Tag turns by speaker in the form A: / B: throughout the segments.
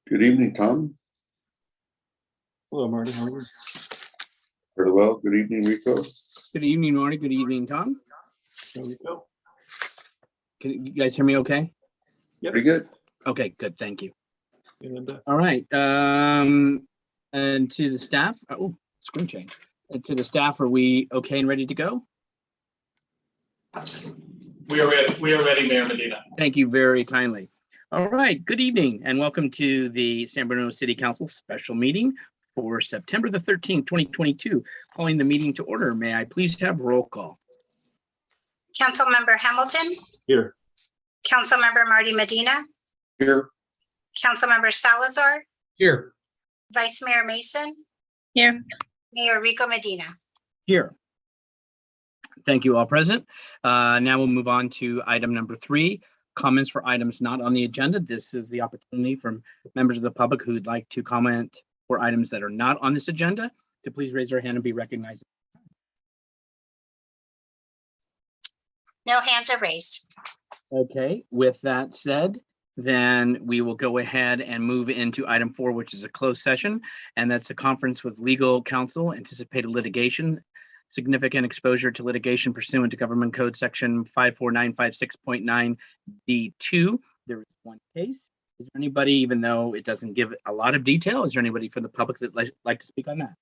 A: Good evening, Tom.
B: Hello, Marty. How are you?
A: Very well. Good evening, Rico.
C: Good evening, Marty. Good evening, Tom.
B: There we go.
C: Can you guys hear me okay?
A: Pretty good.
C: Okay, good. Thank you.
B: And
C: All right. And to the staff, screen change. And to the staff, are we okay and ready to go?
D: We are ready, Mayor Medina.
C: Thank you very kindly. All right. Good evening and welcome to the San Bruno City Council special meeting for September the 13th, 2022. Calling the meeting to order. May I please have roll call?
E: Councilmember Hamilton,
B: here.
E: Councilmember Marty Medina,
A: Here.
E: Councilmember Salazar,
D: Here.
E: Vice Mayor Mason,
F: Here.
E: Mayor Rico Medina.
C: Here. Thank you, all present. Now we'll move on to item number 3, comments for items not on the agenda. This is the opportunity for members of the public who'd like to comment for items that are not on this agenda to please raise their hand and be recognized.
E: No hands are raised.
C: Okay, with that said, then we will go ahead and move into item 4, which is a closed session, and that's a conference with legal counsel, anticipated litigation, significant exposure to litigation pursuant to Government Code Section 54956.9 D2. There is one case. Is there anybody, even though it doesn't give a lot of detail, is there anybody from the public that like to speak on that?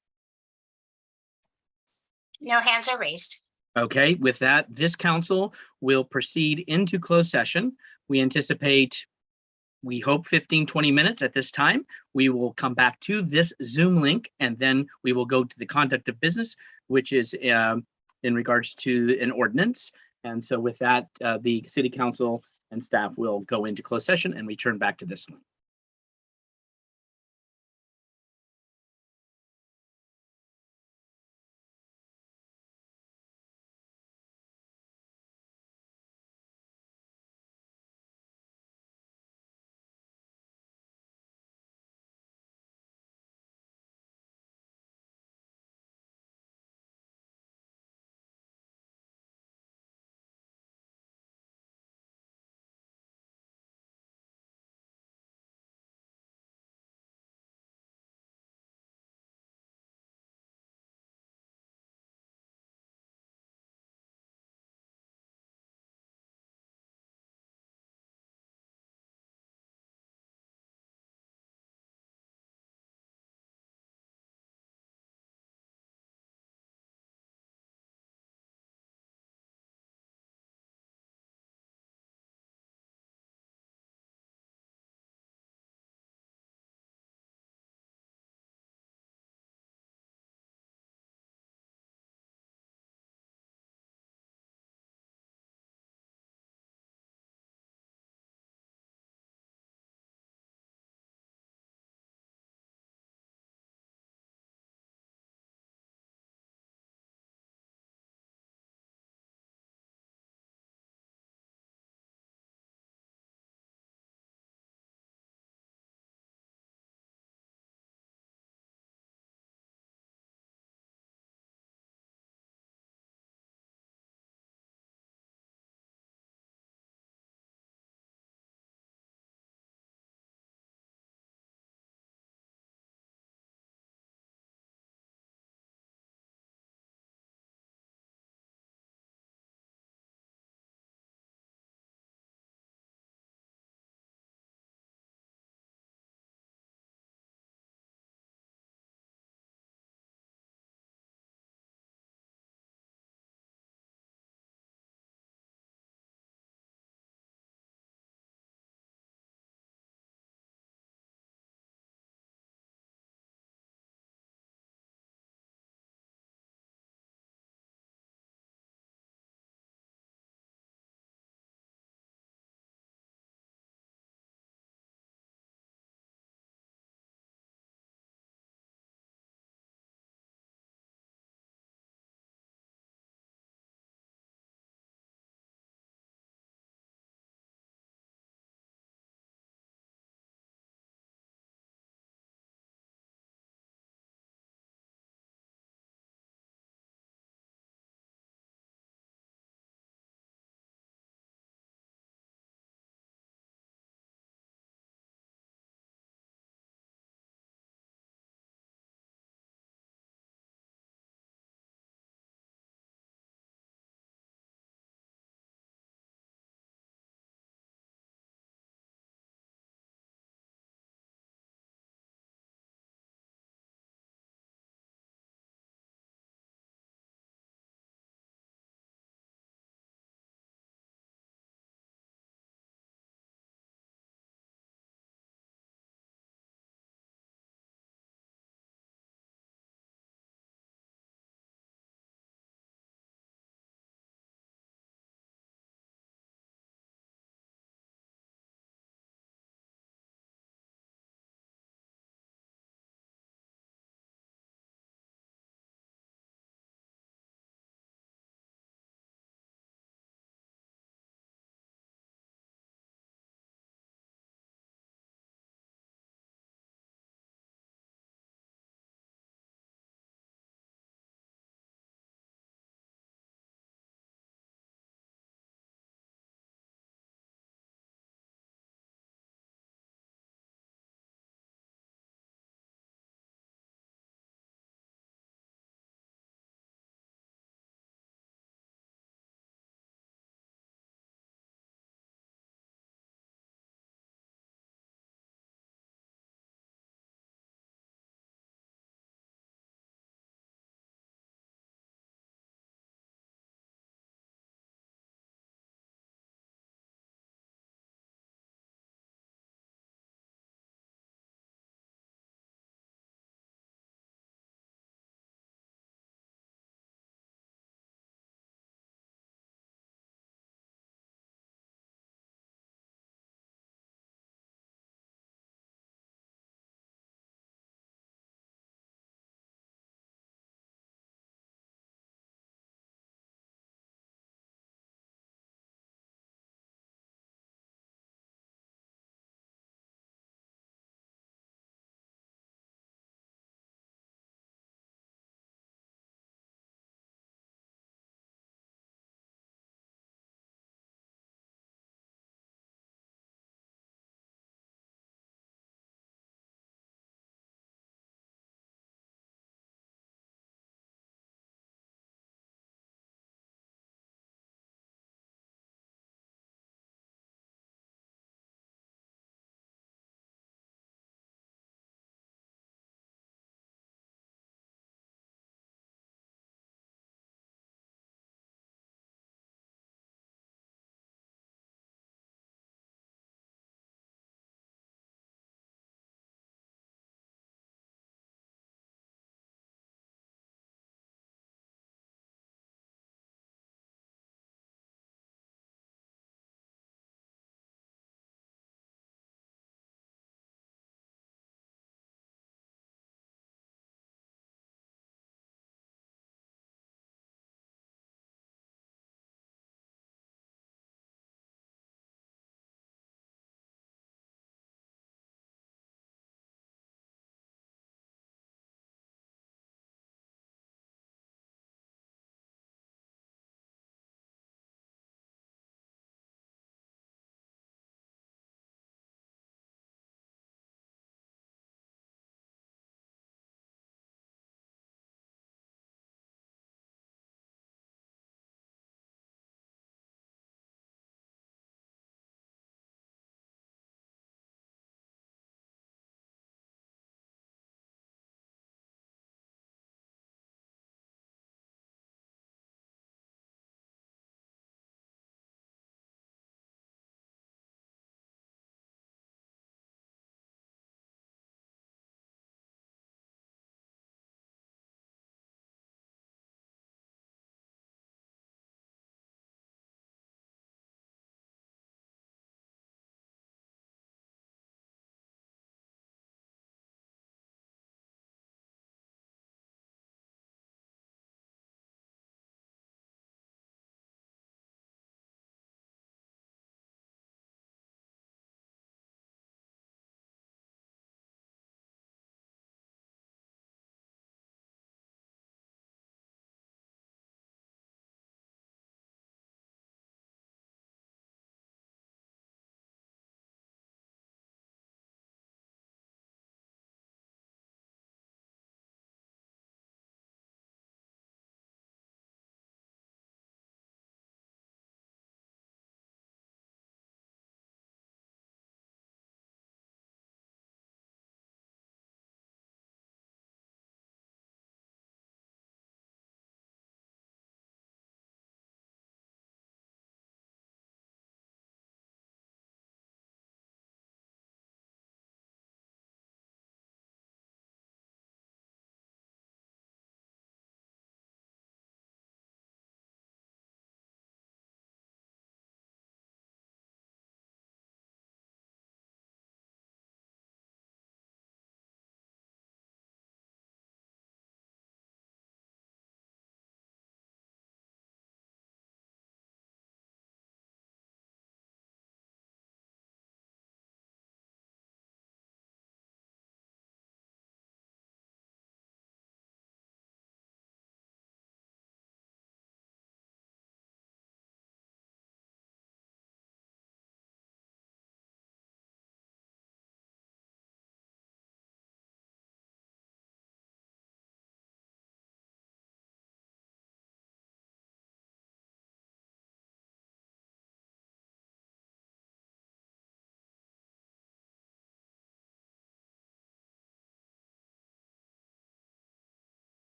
E: No hands are raised.
C: Okay, with that, this council will proceed into closed session. We anticipate, we hope 15-20 minutes at this time. We will come back to this Zoom link and then we will go to the conduct of business, which is in regards to an ordinance. And so with that, the city council and staff will go into closed session and return back to this link.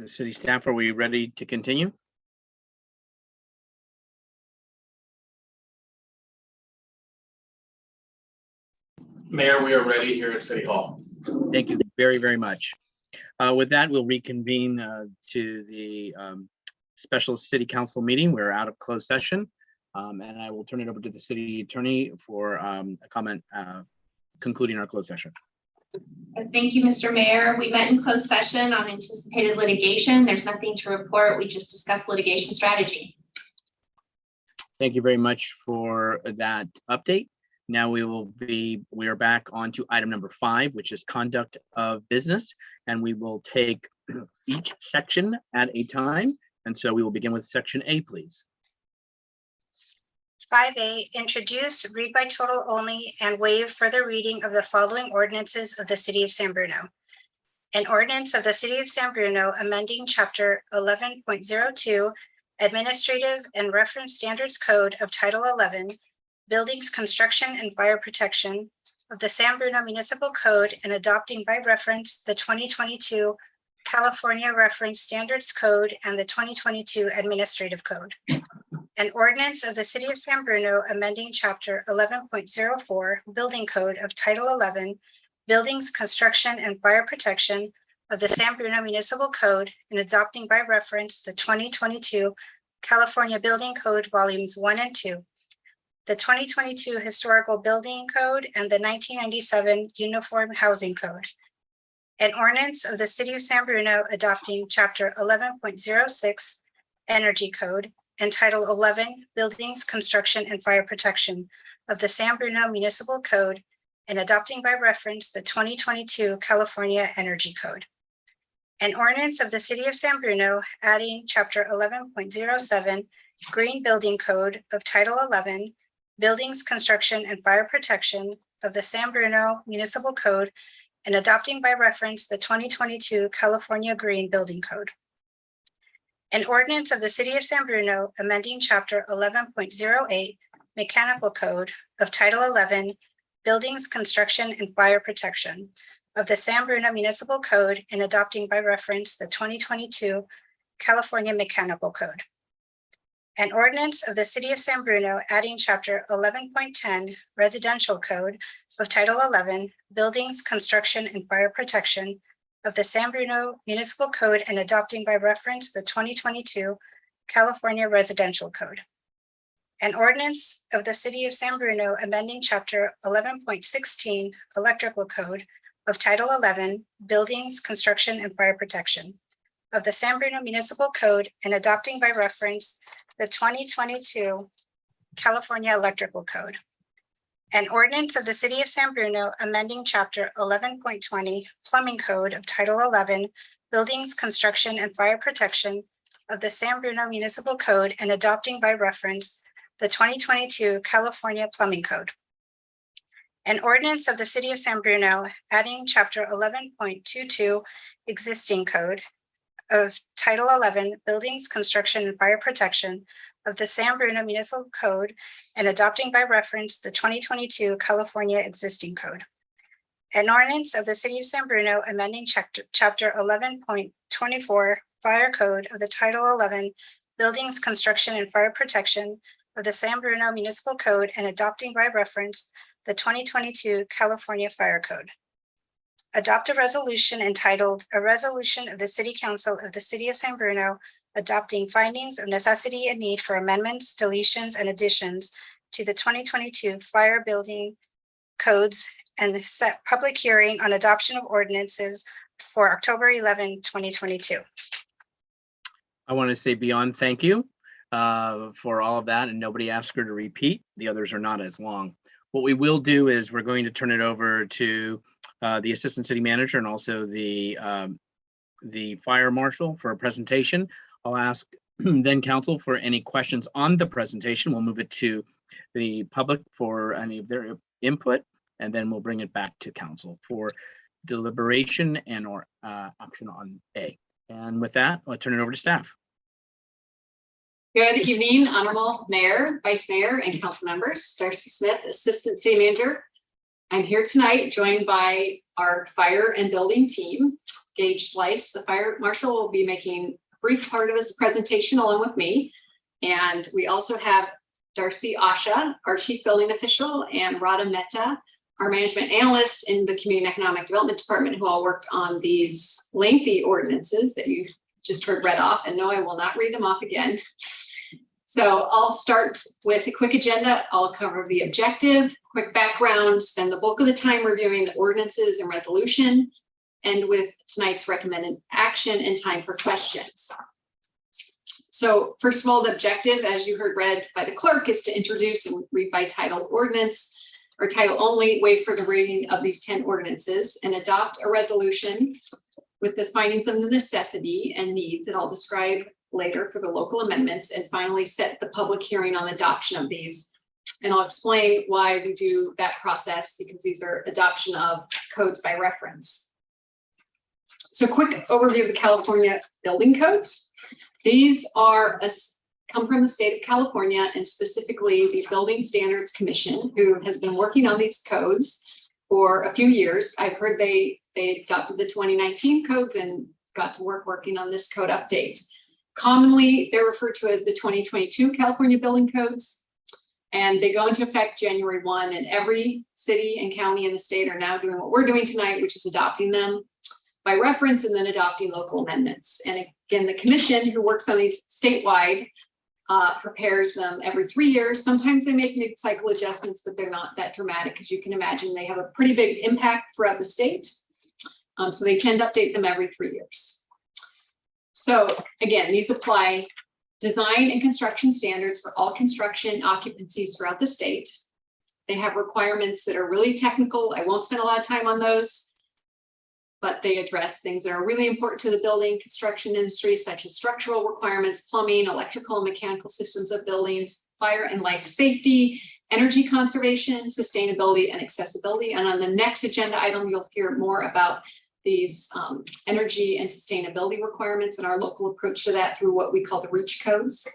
C: City staff, are we ready to continue?
D: Mayor, we are ready here at City Hall.
C: Thank you very, very much. With that, we'll reconvene to the special city council meeting. We're out of closed session. And I will turn it over to the city attorney for a comment concluding our closed session.
F: Thank you, Mr. Mayor. We met in closed session on anticipated litigation. There's nothing to report. We just discussed litigation strategy.
C: Thank you very much for that update. Now we are back on to item number 5, which is conduct of business, and we will take each section at a time. And so we will begin with section A, please.
E: 5A, introduce, read by total only, and waive further reading of the following ordinances of the City of San Bruno. An ordinance of the City of San Bruno amending Chapter 11.02, Administrative and Reference Standards Code of Title 11, Buildings, Construction, and Fire Protection of the San Bruno Municipal Code and adopting by reference the 2022 California Reference Standards Code and the 2022 Administrative Code. An ordinance of the City of San Bruno amending Chapter 11.04 Building Code of Title 11, Buildings, Construction, and Fire Protection of the San Bruno Municipal Code and adopting by reference the 2022 California Building Code Volumes 1 and 2, the 2022 Historical Building Code, and the 1997 Uniform Housing Code. An ordinance of the City of San Bruno adopting Chapter 11.06 Energy Code and Title 11 Buildings, Construction, and Fire Protection of the San Bruno Municipal Code and adopting by reference the 2022 California Energy Code. An ordinance of the City of San Bruno adding Chapter 11.07 Green Building Code of Title 11 Buildings, Construction, and Fire Protection of the San Bruno Municipal Code and adopting by reference the 2022 California Green Building Code. An ordinance of the City of San Bruno amending Chapter 11.08 Mechanical Code of Title 11 Buildings, Construction, and Fire Protection of the San Bruno Municipal Code and adopting by reference the 2022 California Mechanical Code. An ordinance of the City of San Bruno adding Chapter 11.10 Residential Code of Title 11 Buildings, Construction, and Fire Protection of the San Bruno Municipal Code and adopting by reference the 2022 California Residential Code. An ordinance of the City of San Bruno amending Chapter 11.16 Electrical Code of Title 11 Buildings, Construction, and Fire Protection of the San Bruno Municipal Code and adopting by reference the 2022 California Electrical Code. An ordinance of the City of San Bruno amending Chapter 11.20 Plumbing Code of Title 11 Buildings, Construction, and Fire Protection of the San Bruno Municipal Code and adopting by reference the 2022 California Plumbing Code. An ordinance of the City of San Bruno adding Chapter 11.22 Existing Code of Title 11 Buildings, Construction, and Fire Protection of the San Bruno Municipal Code and adopting by reference the 2022 California Existing Code. An ordinance of the City of San Bruno amending Chapter 11.24 Fire Code of the Title 11 Buildings, Construction, and Fire Protection of the San Bruno Municipal Code and adopting by reference the 2022 California Fire Code. Adopt a resolution entitled A Resolution of the City Council of the City of San Bruno adopting findings of necessity and need for amendments, deletions, and additions to the 2022 fire building codes and set public hearing on adoption of ordinances for October 11, 2022.
C: I want to say beyond thank you for all of that, and nobody asked her to repeat. The others are not as long. What we will do is we're going to turn it over to the Assistant City Manager and also the Fire Marshal for a presentation. I'll ask then Council for any questions on the presentation. We'll move it to the public for any of their input, and then we'll bring it back to Council for deliberation and or action on A. And with that, I'll turn it over to staff.
G: Good evening, Honorable Mayor, Vice Mayor, and Council members. Darcy Smith, Assistant City Manager. I'm here tonight joined by our fire and building team. Gage Slice, the fire marshal, will be making a brief part of his presentation along with me. And we also have Darcy Asha, our chief building official, and Radha Mehta, our management analyst in the Community and Economic Development Department, who all worked on these lengthy ordinances that you just heard read off. And no, I will not read them off again. So I'll start with a quick agenda. I'll cover the objective, quick background, spend the bulk of the time reviewing the ordinances and resolution, and with tonight's recommended action and time for questions. So first of all, the objective, as you heard read by the clerk, is to introduce and read by title ordinance, or title only, wait for the reading of these 10 ordinances, and adopt a resolution with the findings of the necessity and needs that I'll describe later for the local amendments, and finally set the public hearing on the adoption of these. And I'll explain why we do that process, because these are adoption of codes by reference. So quick overview of the California building codes. These are come from the state of California, and specifically the Building Standards Commission, who has been working on these codes for a few years. I've heard they adopted the 2019 codes and got to working on this code update. Commonly, they're referred to as the 2022 California building codes, and they go into effect January 1, and every city and county in the state are now doing what we're doing tonight, which is adopting them by reference and then adopting local amendments. And again, the commission, who works on these statewide, prepares them every 3 years. Sometimes they make mid-cycle adjustments, but they're not that dramatic. As you can imagine, they have a pretty big impact throughout the state. So they tend to update them every 3 years. So again, these apply design and construction standards for all construction occupancies throughout the state. They have requirements that are really technical. I won't spend a lot of time on those, but they address things that are really important to the building construction industry, such as structural requirements, plumbing, electrical and mechanical systems of buildings, fire and life safety, energy conservation, sustainability, and accessibility. And on the next agenda item, you'll hear more about these energy and sustainability requirements and our local approach to that through what we call the REACH codes.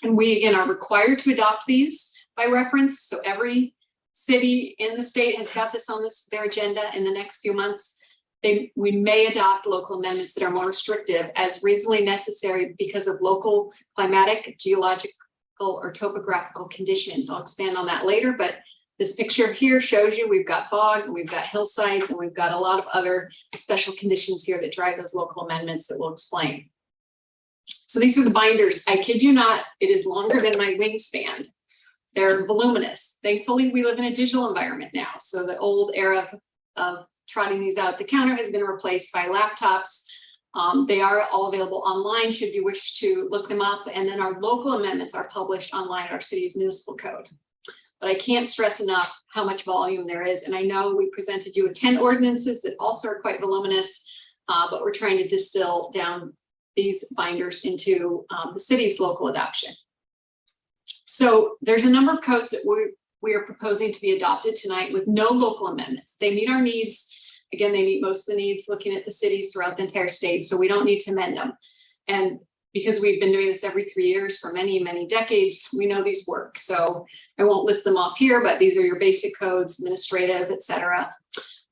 G: And we, again, are required to adopt these by reference. So every city in the state has got this on their agenda in the next few months. We may adopt local amendments that are more restrictive as reasonably necessary because of local climatic, geological, or topographical conditions. I'll expand on that later, but this picture here shows you we've got fog, and we've got hillsides, and we've got a lot of other special conditions here that drive those local amendments that we'll explain. So these are the binders. I kid you not, it is longer than my wingspan. They're voluminous. Thankfully, we live in a digital environment now. So the old era of trotting these out at the counter has been replaced by laptops. They are all available online should you wish to look them up. And then our local amendments are published online in our city's municipal code. But I can't stress enough how much volume there is. And I know we presented you with 10 ordinances that also are quite voluminous, but we're trying to distill down these binders into the city's local adoption. So there's a number of codes that we are proposing to be adopted tonight with no local amendments. They meet our needs. Again, they meet most of the needs looking at the cities throughout the entire state, so we don't need to amend them. And because we've been doing this every 3 years for many, many decades, we know these work. So I won't list them off here, but these are your basic codes, administrative, etc.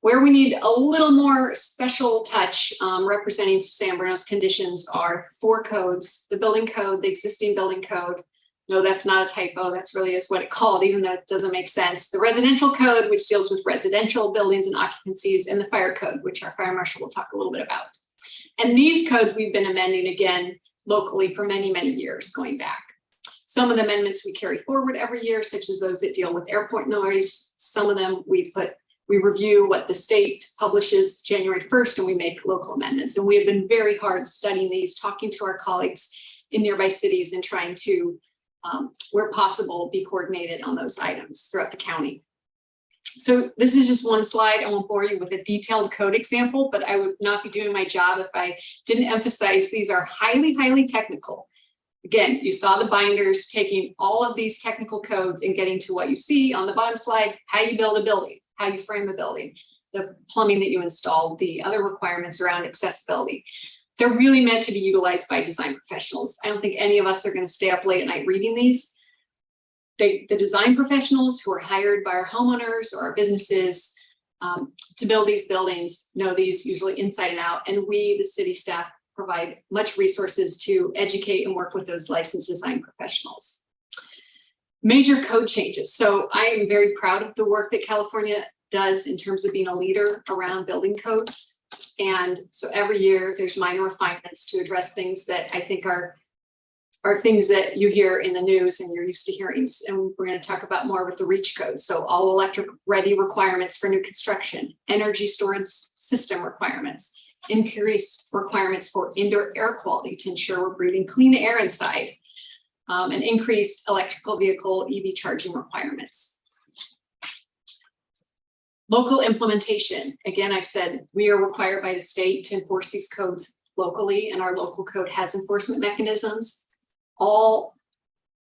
G: Where we need a little more special touch representing San Bruno's conditions are 4 codes: the building code, the existing building code. No, that's not a typo. That's really is what it's called, even though it doesn't make sense. The residential code, which deals with residential buildings and occupancies, and the fire code, which our fire marshal will talk a little bit about. And these codes we've been amending again locally for many, many years going back. Some of the amendments we carry forward every year, such as those that deal with airport noise. Some of them we review what the state publishes January 1st, and we make local amendments. And we have been very hard studying these, talking to our colleagues in nearby cities and trying to, where possible, be coordinated on those items throughout the county. So this is just one slide. I won't bore you with a detailed code example, but I would not be doing my job if I didn't emphasize these are highly, highly technical. Again, you saw the binders taking all of these technical codes and getting to what you see on the bottom slide: how you build a building, how you frame a building, the plumbing that you install, the other requirements around accessibility. They're really meant to be utilized by design professionals. I don't think any of us are going to stay up late at night reading these. The design professionals who are hired by our homeowners or our businesses to build these buildings, know these usually inside and out. And we, the city staff, provide much resources to educate and work with those licensed design professionals. Major code changes. So I am very proud of the work that California does in terms of being a leader around building codes. And so every year there's minor refinements to address things that I think are things that you hear in the news and you're used to hearing. And we're going to talk about more with the REACH code. So all electric ready requirements for new construction, energy storage system requirements, increased requirements for indoor air quality to ensure we're breathing clean air inside, and increased electrical vehicle EV charging requirements. Local implementation. Again, I've said we are required by the state to enforce these codes locally, and our local code has enforcement mechanisms. All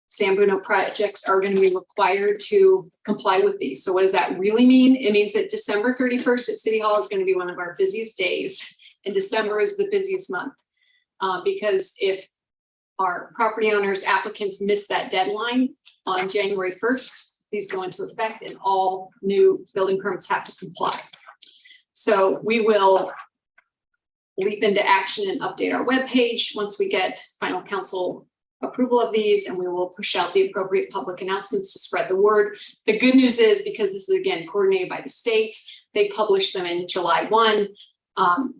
G: San Bruno projects are going to be required to comply with these. So what does that really mean? It means that December 31st at City Hall is going to be one of our busiest days, and December is the busiest month. Because if our property owners, applicants miss that deadline on January 1st, these go into effect and all new building permits have to comply. So we will leap into action and update our webpage once we get final council approval of these, and we will push out the appropriate public announcements to spread the word. The good news is, because this is again coordinated by the state, they publish them in July 1.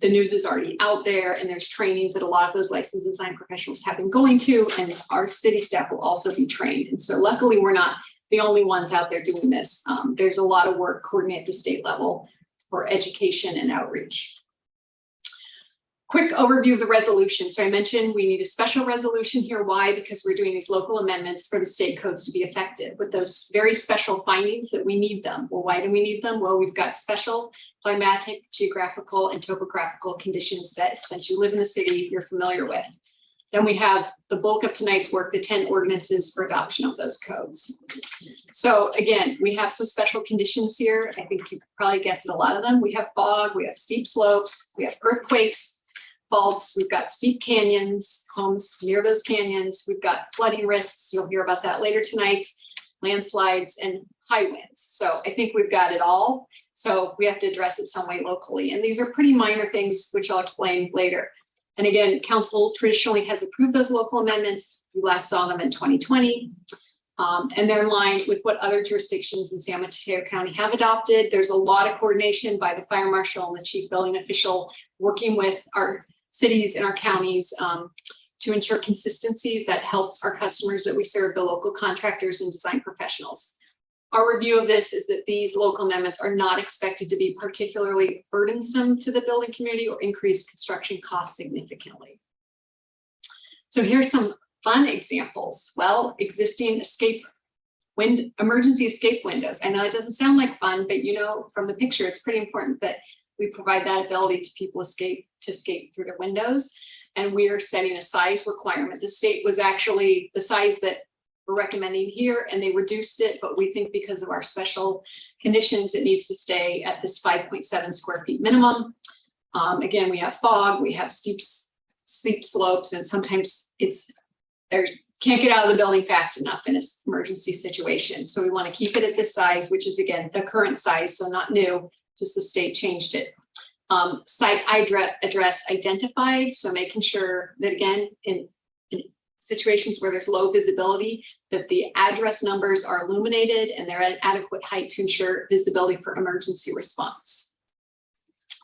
G: The news is already out there, and there's trainings that a lot of those licensed design professionals have been going to, and our city staff will also be trained. And so luckily we're not the only ones out there doing this. There's a lot of work coordinated at the state level for education and outreach. Quick overview of the resolution. So I mentioned we need a special resolution here. Why? Because we're doing these local amendments for the state codes to be effective with those very special findings that we need them. Well, why do we need them? Well, we've got special climatic, geographical, and topographical conditions that, since you live in the city, you're familiar with. Then we have the bulk of tonight's work, the 10 ordinances for adoption of those codes. So again, we have some special conditions here. I think you could probably guess at a lot of them. We have fog, we have steep slopes, we have earthquakes, faults, we've got steep canyons, homes near those canyons, we've got flooding risks, you'll hear about that later tonight, landslides, and high winds. So I think we've got it all. So we have to address it some way locally. And these are pretty minor things, which I'll explain later. And again, council traditionally has approved those local amendments. We last saw them in 2020. And they're in line with what other jurisdictions in San Mateo County have adopted. There's a lot of coordination by the fire marshal and the chief building official working with our cities and our counties to ensure consistencies that helps our customers that we serve, the local contractors and design professionals. Our review of this is that these local amendments are not expected to be particularly burdensome to the building community or increase construction costs significantly. So here's some fun examples. Well, existing emergency escape windows. I know it doesn't sound like fun, but you know, from the picture, it's pretty important that we provide that ability to people to escape through their windows. And we are setting a size requirement. The state was actually the size that we're recommending here, and they reduced it, but we think because of our special conditions, it needs to stay at this 5.7 square feet minimum. Again, we have fog, we have steep slopes, and sometimes can't get out of the building fast enough in an emergency situation. So we want to keep it at this size, which is again the current size, so not new, just the state changed it. Site address identified, so making sure that again in situations where there's low visibility, that the address numbers are illuminated and they're at an adequate height to ensure visibility for emergency response.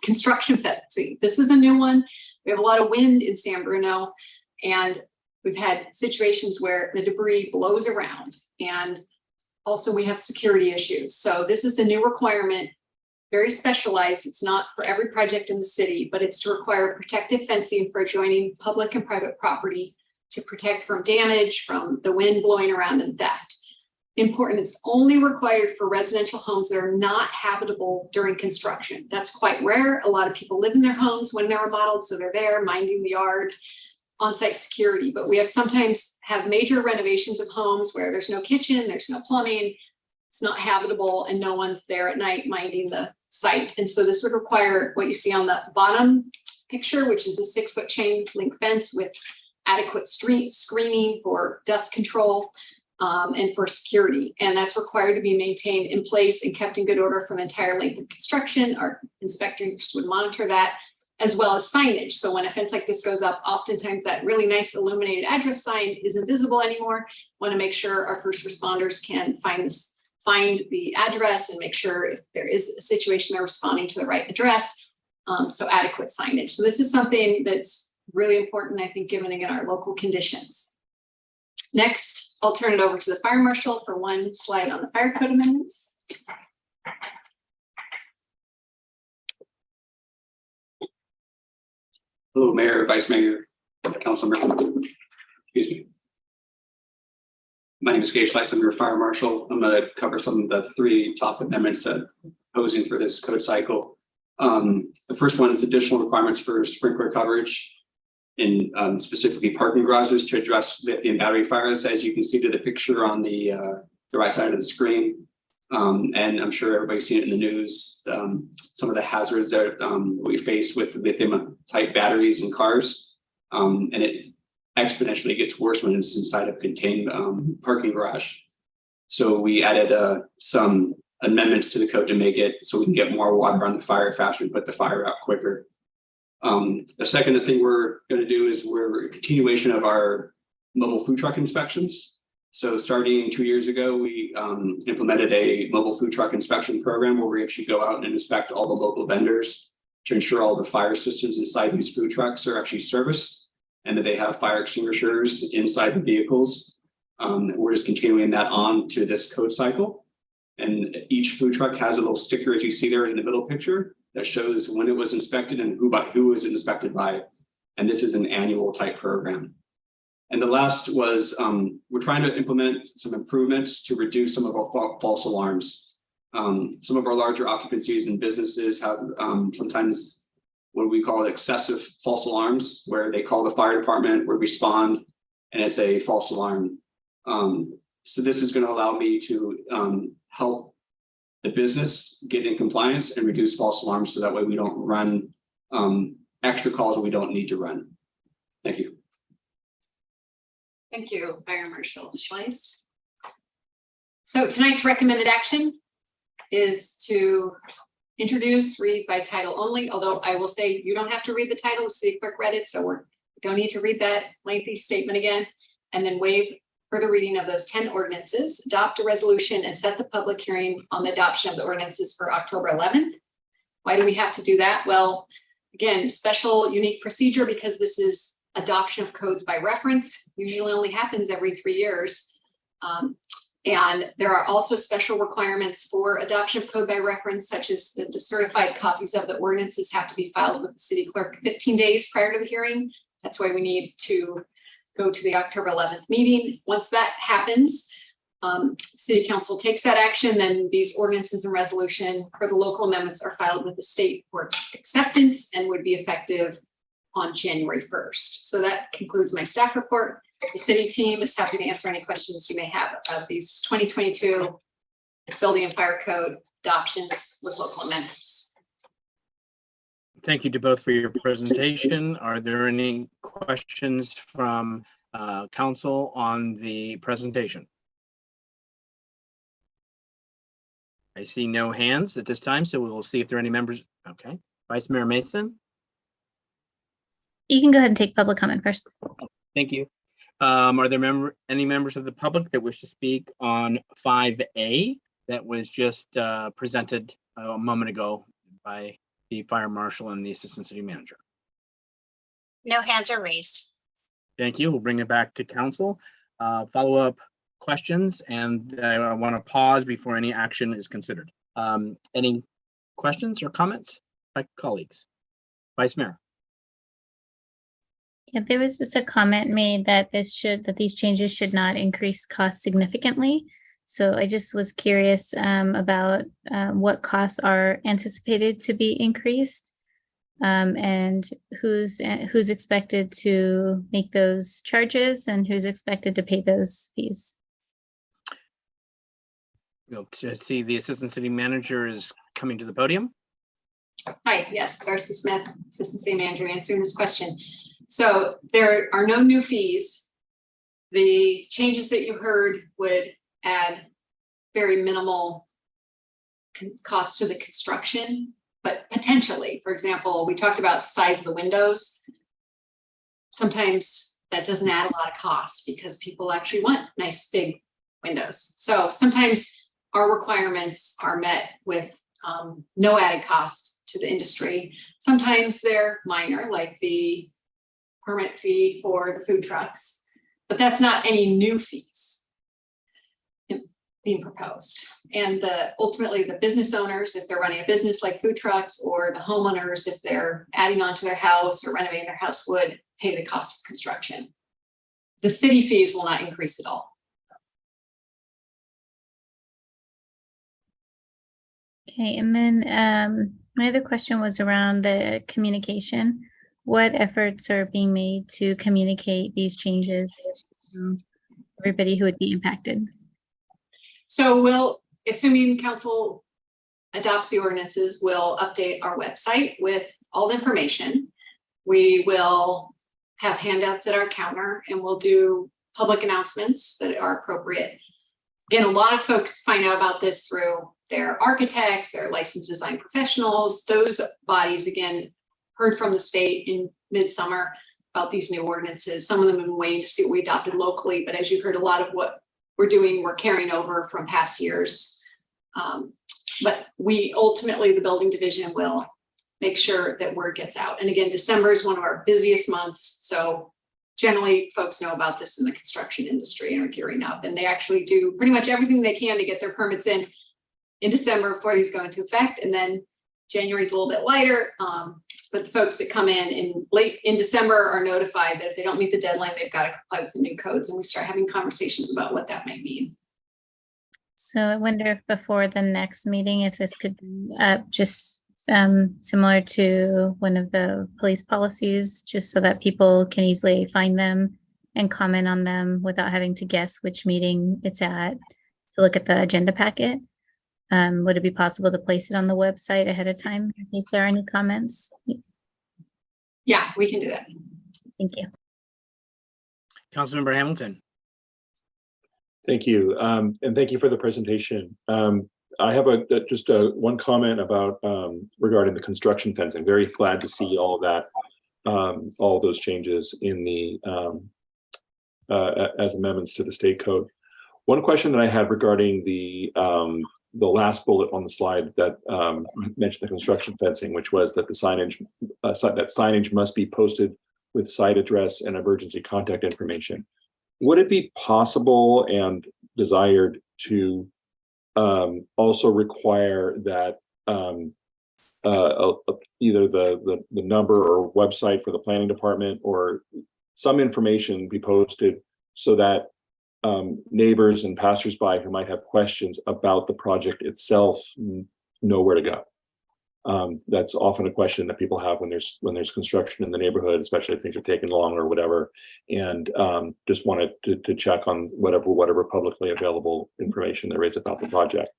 G: Construction efficiency. This is a new one. We have a lot of wind in San Bruno, and we've had situations where the debris blows around, and also we have security issues. So this is a new requirement, very specialized. It's not for every project in the city, but it's to require protective fencing for adjoining public and private property to protect from damage from the wind blowing around and theft. Important, it's only required for residential homes that are not habitable during construction. That's quite rare. A lot of people live in their homes when they're remodeled, so they're there minding the yard, on-site security. But we have sometimes have major renovations of homes where there's no kitchen, there's no plumbing, it's not habitable, and no one's there at night minding the site. And so this would require what you see on the bottom picture, which is a 6-foot chain link fence with adequate street screening for dust control. and for security. And that's required to be maintained in place and kept in good order for the entire length of construction. Our inspectors would monitor that, as well as signage. So when a fence like this goes up, oftentimes that really nice illuminated address sign isn't visible anymore. Want to make sure our first responders can find the address and make sure if there is a situation, they're responding to the right address. So adequate signage. So this is something that's really important, I think, given again our local conditions. Next, I'll turn it over to the fire marshal for one slide on the fire code amendments.
H: Hello, Mayor, Vice Mayor, Council Member. Excuse me. My name is Gage Slice. I'm your fire marshal. I'm going to cover some of the 3 top amendments that I'm proposing for this code cycle. The first one is additional requirements for sprinkler coverage in specifically parking garages to address lithium battery fires, as you can see to the picture on the right side of the screen. And I'm sure everybody's seen it in the news, some of the hazards that we face with lithium type batteries in cars. And it exponentially gets worse when it's inside a contained parking garage. So we added some amendments to the code to make it so we can get more water on the fire faster and put the fire out quicker. The second thing we're going to do is we're a continuation of our mobile food truck inspections. So starting 2 years ago, we implemented a mobile food truck inspection program where we actually go out and inspect all the local vendors to ensure all the fire systems inside these food trucks are actually serviced and that they have fire extinguishers inside the vehicles. We're just continuing that on to this code cycle. And each food truck has a little sticker, as you see there in the middle picture, that shows when it was inspected and who was it inspected by. And this is an annual type program. And the last was, we're trying to implement some improvements to reduce some of our false alarms. Some of our larger occupancies and businesses have sometimes what we call excessive false alarms, where they call the fire department, we respond, and it's a false alarm. So this is going to allow me to help the business get in compliance and reduce false alarms, so that way we don't run extra calls that we don't need to run. Thank you.
G: Thank you, Fire Marshal Schleiss. So tonight's recommended action is to introduce, read by title only, although I will say you don't have to read the title, the city clerk read it, so we don't need to read that lengthy statement again, and then waive further reading of those 10 ordinances, adopt a resolution, and set the public hearing on the adoption of the ordinances for October 11th. Why do we have to do that? Well, again, special unique procedure because this is adoption of codes by reference, usually only happens every 3 years. And there are also special requirements for adoption of code by reference, such as the certified copies of the ordinances have to be filed with the city clerk 15 days prior to the hearing. That's why we need to go to the October 11th meeting. Once that happens, city council takes that action, then these ordinances and resolution for the local amendments are filed with the state for acceptance and would be effective on January 1st. So that concludes my staff report. The city team is happy to answer any questions you may have about these 2022 building and fire code adoptions with local amendments.
C: Thank you to both for your presentation. Are there any questions from council on the presentation? I see no hands at this time, so we will see if there are any members. Okay, Vice Mayor Mason.
I: You can go ahead and take public comment first.
C: Thank you. Are there any members of the public that wish to speak on 5A that was just presented a moment ago by the fire marshal and the assistant city manager?
E: No hands are raised.
C: Thank you. We'll bring it back to council. Follow-up questions, and I want to pause before any action is considered. Any questions or comments by colleagues? Vice Mayor.
I: Yeah, there was just a comment made that these changes should not increase costs significantly. So I just was curious about what costs are anticipated to be increased, and who's expected to make those charges and who's expected to pay those fees.
C: We'll see the assistant city manager is coming to the podium.
G: Hi, yes, Darcy Smith, assistant city manager, answering this question. So there are no new fees The changes that you heard would add very minimal cost to the construction, but potentially, for example, we talked about the size of the windows. Sometimes that doesn't add a lot of cost because people actually want nice big windows. So sometimes our requirements are met with no added cost to the industry. Sometimes they're minor, like the permit fee for the food trucks, but that's not any new fees being proposed. And ultimately the business owners, if they're running a business like food trucks, or the homeowners, if they're adding on to their house or renovating their house, would pay the cost of construction. The city fees will not increase at all.
I: Okay, and then my other question was around the communication. What efforts are being made to communicate these changes to everybody who would be impacted?
G: So we'll, assuming council adopts the ordinances, we'll update our website with all the information. We will have handouts at our counter, and we'll do public announcements that are appropriate. Again, a lot of folks find out about this through their architects, their licensed design professionals. Those bodies, again, heard from the state in midsummer about these new ordinances. Some of them have been waiting to see what we adopted locally, but as you heard, a lot of what we're doing, we're carrying over from past years. But we ultimately, the building division, will make sure that word gets out. And again, December is one of our busiest months. So generally folks know about this in the construction industry and are gearing up, and they actually do pretty much everything they can to get their permits in December before these go into effect. And then January is a little bit lighter, but the folks that come in late in December are notified that if they don't meet the deadline, they've got to comply with the new codes, and we start having conversations about what that might mean.
I: So I wonder if before the next meeting, if this could be just similar to one of the police policies, just so that people can easily find them and comment on them without having to guess which meeting it's at, to look at the agenda packet. Would it be possible to place it on the website ahead of time in case there are any comments?
G: Yeah, we can do that.
I: Thank you.
C: Councilmember Hamilton.
B: Thank you. And thank you for the presentation. I have just one comment about regarding the construction fencing. Very glad to see all of that, all of those changes in the as amendments to the state code. One question that I had regarding the last bullet on the slide that mentioned the construction fencing, which was that the signage must be posted with site address and emergency contact information. Would it be possible and desired to also require that either the number or website for the planning department or some information be posted so that neighbors and passersby who might have questions about the project itself know where to go? That's often a question that people have when there's construction in the neighborhood, especially if things are taking long or whatever, and just wanted to check on whatever publicly available information there is about the project.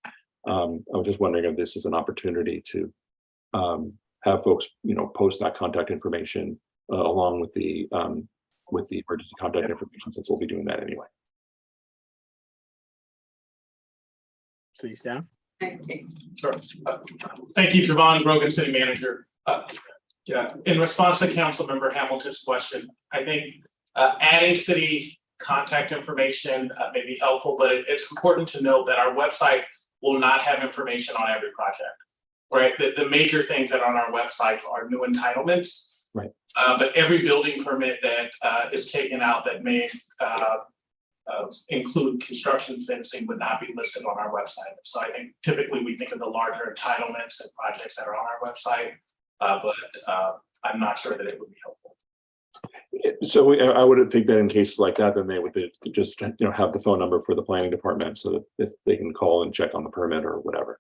B: I was just wondering if this is an opportunity to have folks, post that contact information along with the emergency contact information, since we'll be doing that anyway.
C: City staff.
D: Sure. Thank you, Javon Brogan, City Manager. Yeah, in response to Councilmember Hamilton's question, I think adding city contact information may be helpful, but it's important to note that our website will not have information on every project, right? The major things that are on our website are new entitlements,
B: right?
D: But every building permit that is taken out that may include construction fencing would not be listed on our website. So I think typically we think of the larger entitlements and projects that are on our website, but I'm not sure that it would be helpful.
B: So I would think that in cases like that, then they would just have the phone number for the planning department so that if they can call and check on the permit or whatever.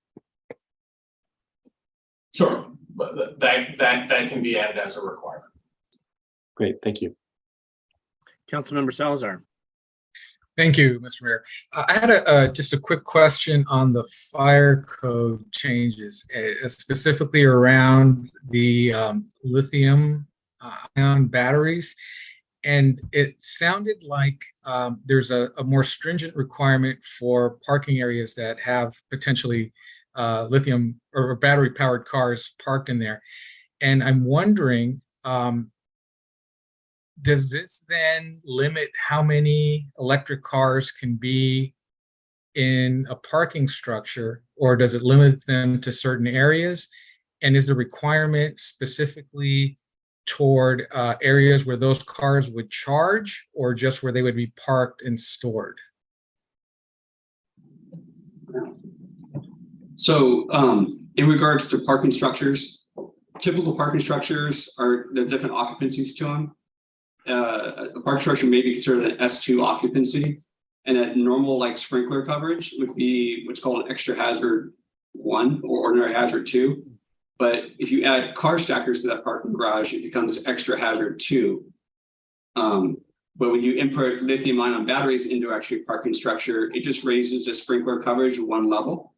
D: Sure, but that can be added as a requirement.
B: Great, thank you.
C: Councilmember Salazar.
J: Thank you, Mr. Mayor. I had just a quick question on the fire code changes, specifically around the lithium ion batteries. And it sounded like there's a more stringent requirement for parking areas that have potentially lithium or battery powered cars parked in there. And I'm wondering, does this then limit how many electric cars can be in a parking structure, or does it limit them to certain areas? And is the requirement specifically toward areas where those cars would charge, or just where they would be parked and stored?
H: So in regards to parking structures, typical parking structures there are different occupancies to them. A parking structure may be considered an S2 occupancy, and a normal like sprinkler coverage would be what's called an extra hazard 1 or ordinary hazard 2. But if you add car stackers to that parking garage, it becomes extra hazard 2. But when you input lithium ion batteries into actually a parking structure, it just raises the sprinkler coverage 1 level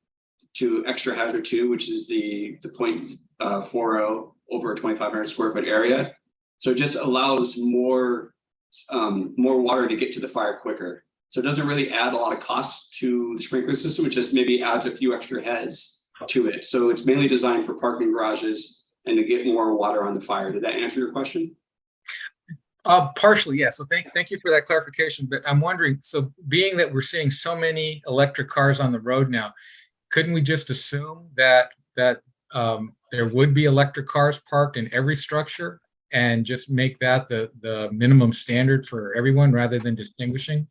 H: to extra hazard 2, which is the 0.40 over a 2,500 square foot area. So it just allows more water to get to the fire quicker. So it doesn't really add a lot of cost to the sprinkler system. It just maybe adds a few extra heads to it. So it's mainly designed for parking garages and to get more water on the fire. Did that answer your question?
J: Partially, yes. So thank you for that clarification. But I'm wondering, so being that we're seeing so many electric cars on the road now, couldn't we just assume that there would be electric cars parked in every structure and just make that the minimum standard for everyone rather than distinguishing?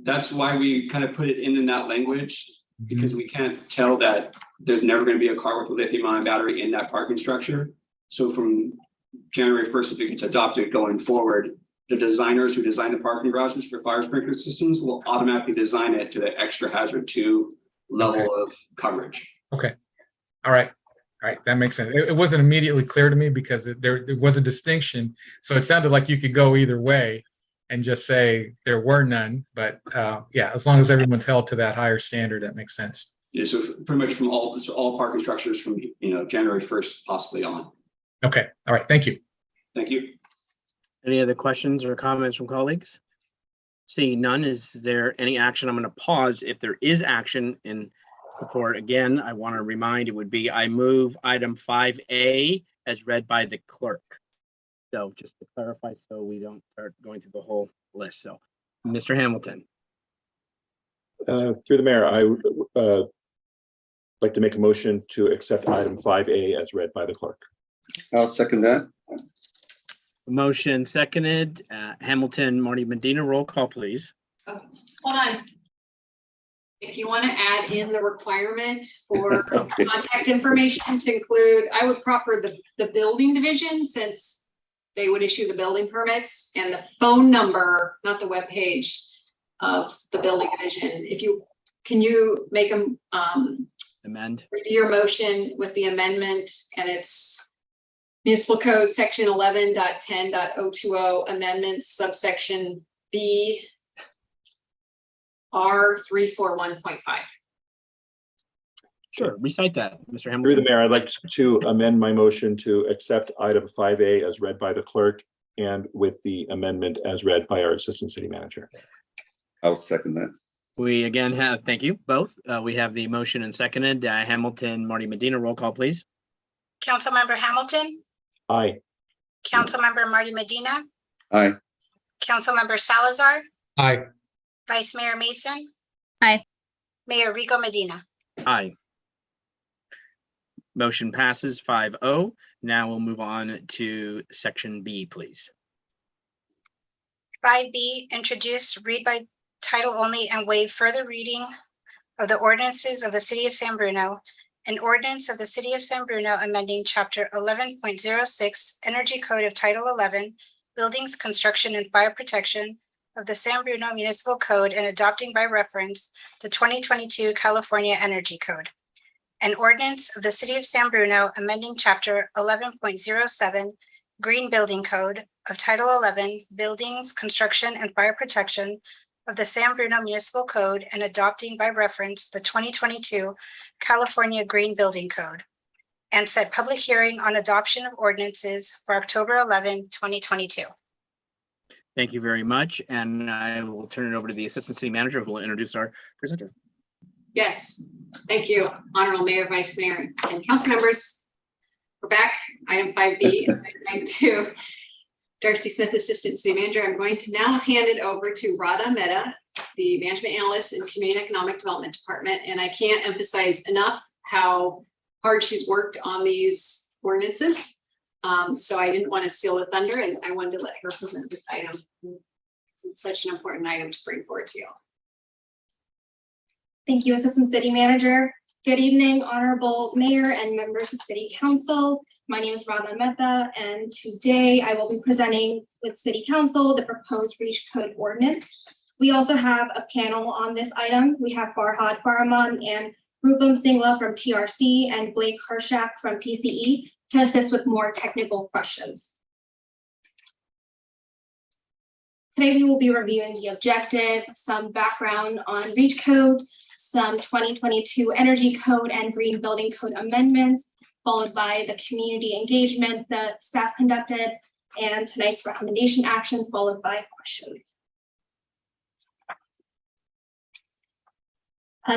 H: That's why we kind of put it in that language, because we can't tell that there's never going to be a car with a lithium ion battery in that parking structure. So from January 1st, if it gets adopted going forward, the designers who design the parking garages for fire sprinkler systems will automatically design it to the extra hazard 2 level of coverage.
J: Okay. All right. That makes sense. It wasn't immediately clear to me because there was a distinction. So it sounded like you could go either way and just say there were none. But yeah, as long as everyone's held to that higher standard, that makes sense.
H: Yeah, so pretty much from all parking structures from January 1st possibly on.
J: Okay. All right. Thank you.
H: Thank you.
C: Any other questions or comments from colleagues? Seeing none, is there any action? I'm going to pause. If there is action in support, again, I want to remind it would be I move item 5A as read by the clerk. So just to clarify, so we don't start going through the whole list. So Mr. Hamilton.
B: Through the mayor, I would like to make a motion to accept item 5A as read by the clerk.
A: I'll second that.
C: Motion seconded. Hamilton, Marty Medina, roll call, please.
G: Hold on. If you want to add in the requirement for contact information to include, I would proffer the building division, since they would issue the building permits, and the phone number, not the web page of the building division. Can you make them
C: Amend.
G: your motion with the amendment, and it's Municipal Code Section 11.10.020 amendments, subsection B, R341.5.
C: Sure, recite that, Mr.
B: Through the
C: Hamilton.
B: mayor, I'd like to amend my motion to accept item 5A as read by the clerk and with the amendment as read by our assistant city manager.
A: I'll second that.
C: We again have, thank you both. We have the motion and seconded. Hamilton, Marty Medina, roll call, please.
E: Councilmember Hamilton,
B: Aye.
E: Councilmember Marty Medina,
A: Aye.
E: Councilmember Salazar,
J: Aye.
E: Vice Mayor Mason.
I: Aye.
E: Mayor Rico Medina.
C: Aye. Motion passes 5-0. Now we'll move on to section B, please.
E: 5B, introduce, read by title only, and waive further reading of the ordinances of the City of San Bruno, an ordinance of the City of San Bruno amending Chapter 11.06 Energy Code of Title 11, Buildings, Construction, and Fire Protection of the San Bruno Municipal Code, and adopting by reference the 2022 California Energy Code. An ordinance of the City of San Bruno amending Chapter 11.07 Green Building Code of Title 11, Buildings, Construction, and Fire Protection of the San Bruno Municipal Code, and adopting by reference the 2022 California Green Building Code, and set public hearing on adoption of ordinances for October 11, 2022.
C: Thank you very much. And I will turn it over to the Assistant City Manager who will introduce our presenter.
G: Yes, thank you, Honorable Mayor, Vice Mayor, and council members. We're back, item 5B, item 2. Darcy Smith, Assistant City Manager. I'm going to now hand it over to Radha Mehta, the Management Analyst in Community Economic Development Department. And I can't emphasize enough how hard she's worked on these ordinances. So I didn't want to steal the thunder, and I wanted to let her present this item. It's such an important item to bring forward to you.
K: Thank you, Assistant City Manager. Good evening, Honorable Mayor and members of City Council. My name is Radha Mehta, and today I will be presenting with City Council the proposed REACH Code Ordinance. We also have a panel on this item. We have Farhad Faraman and Rupam Singla from TRC and Blake Harshak from PCE to assist with more technical questions. Today, we will be reviewing the objective, some background on REACH Code, some 2022 Energy Code and Green Building Code amendments, followed by the community engagement that staff conducted, and tonight's recommendation actions, followed by questions.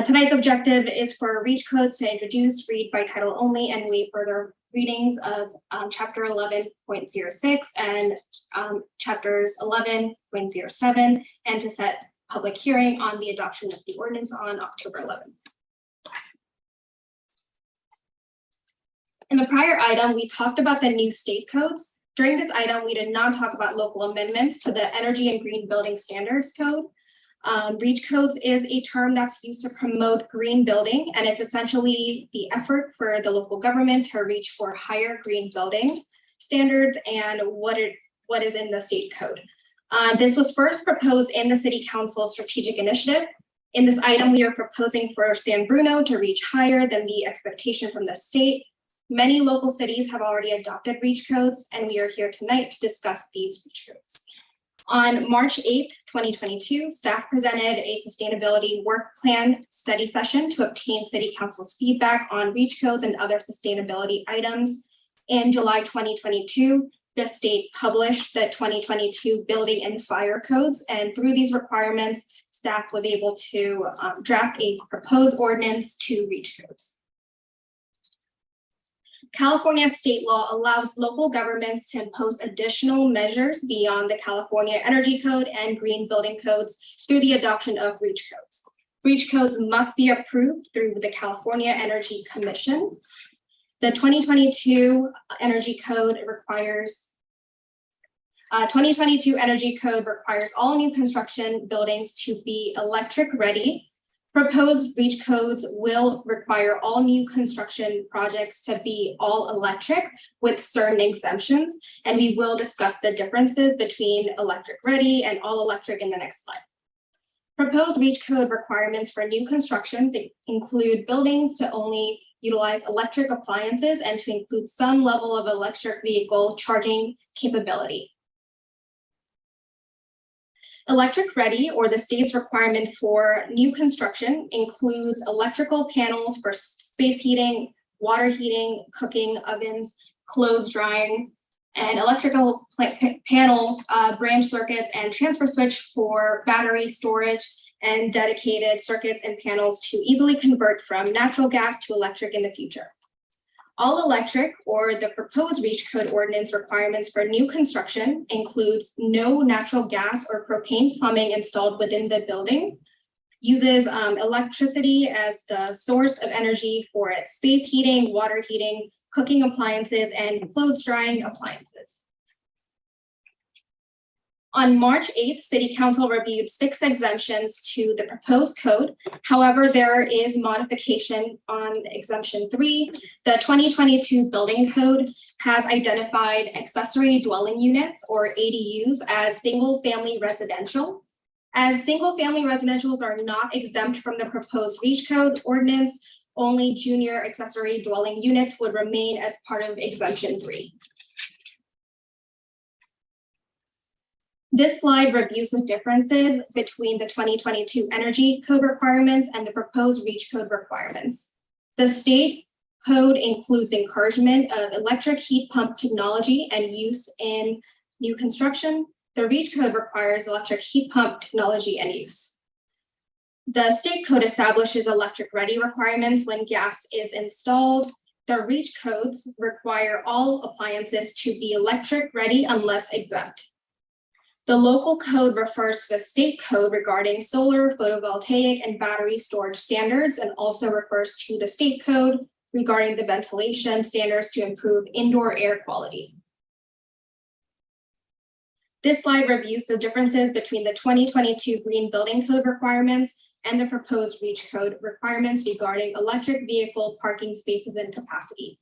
K: Tonight's objective is for REACH codes to introduce, read by title only, and waive further readings of chapter 11.06 and chapters 11.07, and to set public hearing on the adoption of the ordinance on October 11th. In the prior item, we talked about the new state codes. During this item, we did not talk about local amendments to the Energy and Green Building Standards Code. REACH codes is a term that's used to promote green building, and it's essentially the effort for the local government to reach for higher green building standards and what is in the state code. This was first proposed in the City Council Strategic Initiative. In this item, we are proposing for San Bruno to reach higher than the expectation from the state. Many local cities have already adopted REACH codes, and we are here tonight to discuss these REACH codes. On March 8th, 2022, staff presented a sustainability work plan study session to obtain City Council's feedback on REACH codes and other sustainability items. In July 2022, the state published the 2022 building and fire codes, and through these requirements, staff was able to draft a proposed ordinance to REACH codes. California state law allows local governments to impose additional measures beyond the California Energy Code and Green Building Codes through the adoption of REACH codes. REACH codes must be approved through the California Energy Commission. The 2022 Energy Code requires all new construction buildings to be electric ready. Proposed REACH codes will require all new construction projects to be all electric with certain exemptions, and we will discuss the differences between electric ready and all electric in the next slide. Proposed REACH code requirements for new constructions include buildings to only utilize electric appliances and to include some level of electric vehicle charging capability. Electric ready, or the state's requirement for new construction, includes electrical panels for space heating, water heating, cooking, ovens, clothes drying, and electrical panel branch circuits and transfer switch for battery storage, and dedicated circuits and panels to easily convert from natural gas to electric in the future. All electric, or the proposed REACH code ordinance requirements for new construction, includes no natural gas or propane plumbing installed within the building, uses electricity as the source of energy for its space heating, water heating, cooking appliances, and clothes drying appliances. On March 8th, City Council reviewed 6 exemptions to the proposed code. However, there is modification on exemption 3. The 2022 building code has identified accessory dwelling units, or ADUs, as single-family residential. As single-family residentials are not exempt from the proposed REACH code ordinance, only junior accessory dwelling units would remain as part of exemption 3. This slide reviews the differences between the 2022 Energy Code requirements and the proposed REACH code requirements. The state code includes encouragement of electric heat pump technology and use in new construction. The REACH code requires electric heat pump technology and use. The state code establishes electric ready requirements when gas is installed. The REACH codes require all appliances to be electric ready unless exempt. The local code refers to the state code regarding solar, photovoltaic, and battery storage standards, and also refers to the state code regarding the ventilation standards to improve indoor air quality. This slide reviews the differences between the 2022 Green Building Code requirements and the proposed REACH code requirements regarding electric vehicle parking spaces and capacity.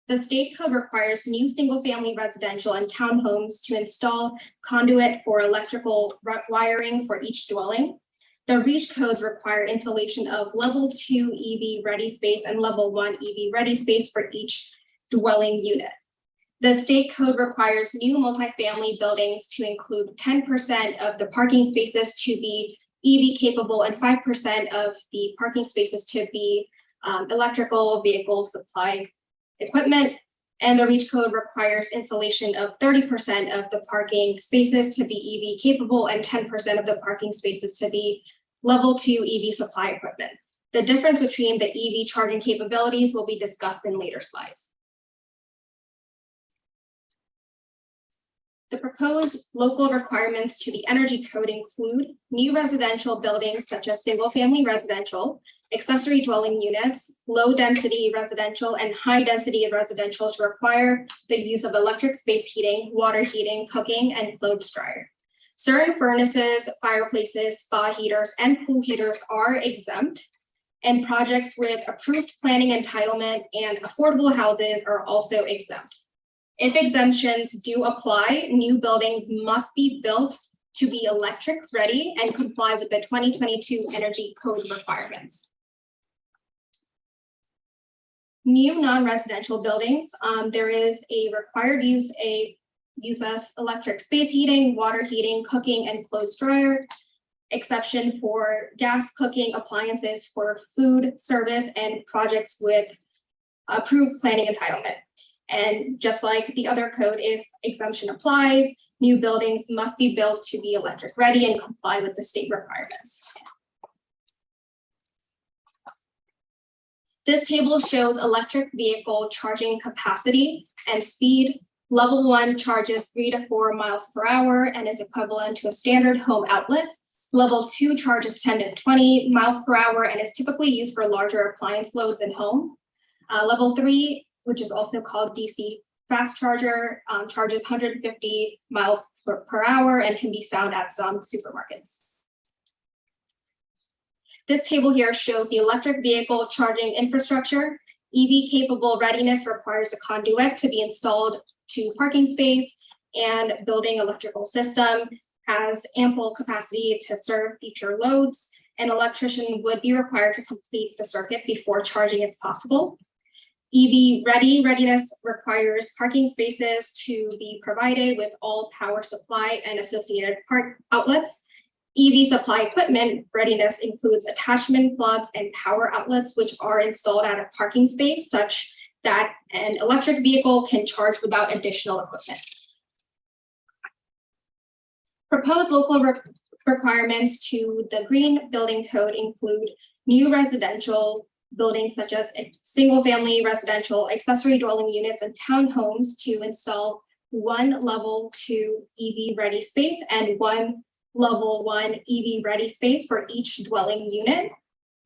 K: The state code requires new single-family residential and townhomes to install conduit for electrical wiring for each dwelling. The REACH codes require installation of level 2 EV ready space and level 1 EV ready space for each dwelling unit. The state code requires new multifamily buildings to include 10% of the parking spaces to be EV capable and 5% of the parking spaces to be electrical vehicle supply equipment. And the REACH code requires installation of 30% of the parking spaces to be EV capable and 10% of the parking spaces to be level 2 EV supply equipment. The difference between the EV charging capabilities will be discussed in later slides. The proposed local requirements to the energy code include new residential buildings such as single-family residential, accessory dwelling units, low-density residential, and high-density residential to require the use of electric space heating, water heating, cooking, and clothes dryer. Certain furnaces, fireplaces, spa heaters, and pool heaters are exempt, and projects with approved planning entitlement and affordable houses are also exempt. If exemptions do apply, new buildings must be built to be electric ready and comply with the 2022 Energy Code requirements. New non-residential buildings, there is a required use of electric space heating, water heating, cooking, and clothes dryer, exception for gas cooking appliances for food service and projects with approved planning entitlement. And just like the other code, if exemption applies, new buildings must be built to be electric ready and comply with the state requirements. This table shows electric vehicle charging capacity and speed. Level 1 charges 3 to 4 miles per hour and is equivalent to a standard home outlet. Level 2 charges 10 to 20 miles per hour and is typically used for larger appliance loads in home. Level 3, which is also called DC fast charger, charges 150 miles per hour and can be found at some supermarkets. This table here shows the electric vehicle charging infrastructure. EV capable readiness requires a conduit to be installed to parking space, and building electrical system has ample capacity to serve future loads. An electrician would be required to complete the circuit before charging is possible. EV readiness requires parking spaces to be provided with all power supply and associated outlets. EV supply equipment readiness includes attachment plugs and power outlets, which are installed at a parking space such that an electric vehicle can charge without additional equipment. Proposed local requirements to the Green Building Code include new residential buildings such as single-family residential, accessory dwelling units, and townhomes to install one level 2 EV ready space and one level 1 EV ready space for each dwelling unit.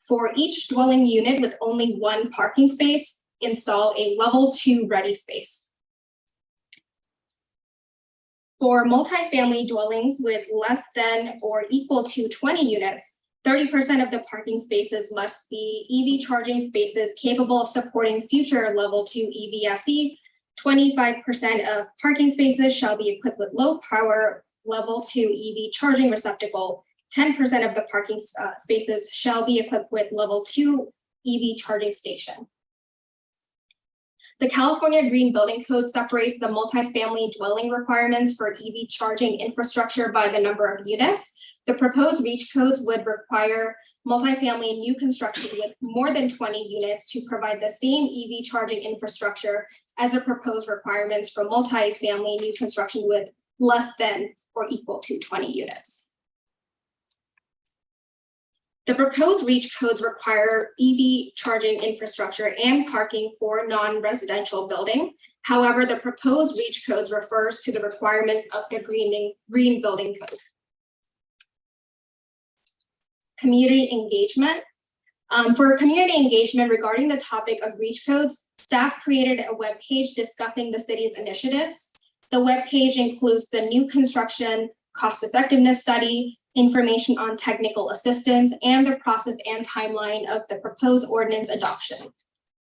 K: For each dwelling unit with only one parking space, install a level 2 ready space. For multifamily dwellings with less than or equal to 20 units, 30% of the parking spaces must be EV charging spaces capable of supporting future level 2 EVSE. 25% of parking spaces shall be equipped with low power level 2 EV charging receptacle. 10% of the parking spaces shall be equipped with level 2 EV charging station. The California Green Building Code separates the multifamily dwelling requirements for EV charging infrastructure by the number of units. The proposed REACH codes would require multifamily new construction with more than 20 units to provide the same EV charging infrastructure as the proposed requirements for multifamily new construction with less than or equal to 20 units. The proposed REACH codes require EV charging infrastructure and parking for non-residential building. However, the proposed REACH codes refers to the requirements of the Green Building Code. Community engagement. For community engagement regarding the topic of REACH codes, staff created a webpage discussing the city's initiatives. The webpage includes the new construction cost effectiveness study, information on technical assistance, and the process and timeline of the proposed ordinance adoption.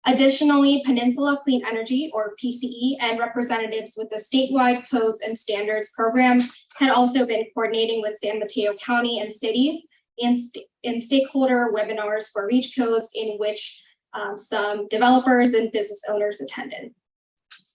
K: Additionally, Peninsula Clean Energy, or PCE, and representatives with the statewide codes and standards program had also been coordinating with San Mateo County and cities in stakeholder webinars for REACH codes, in which some developers and business owners attended.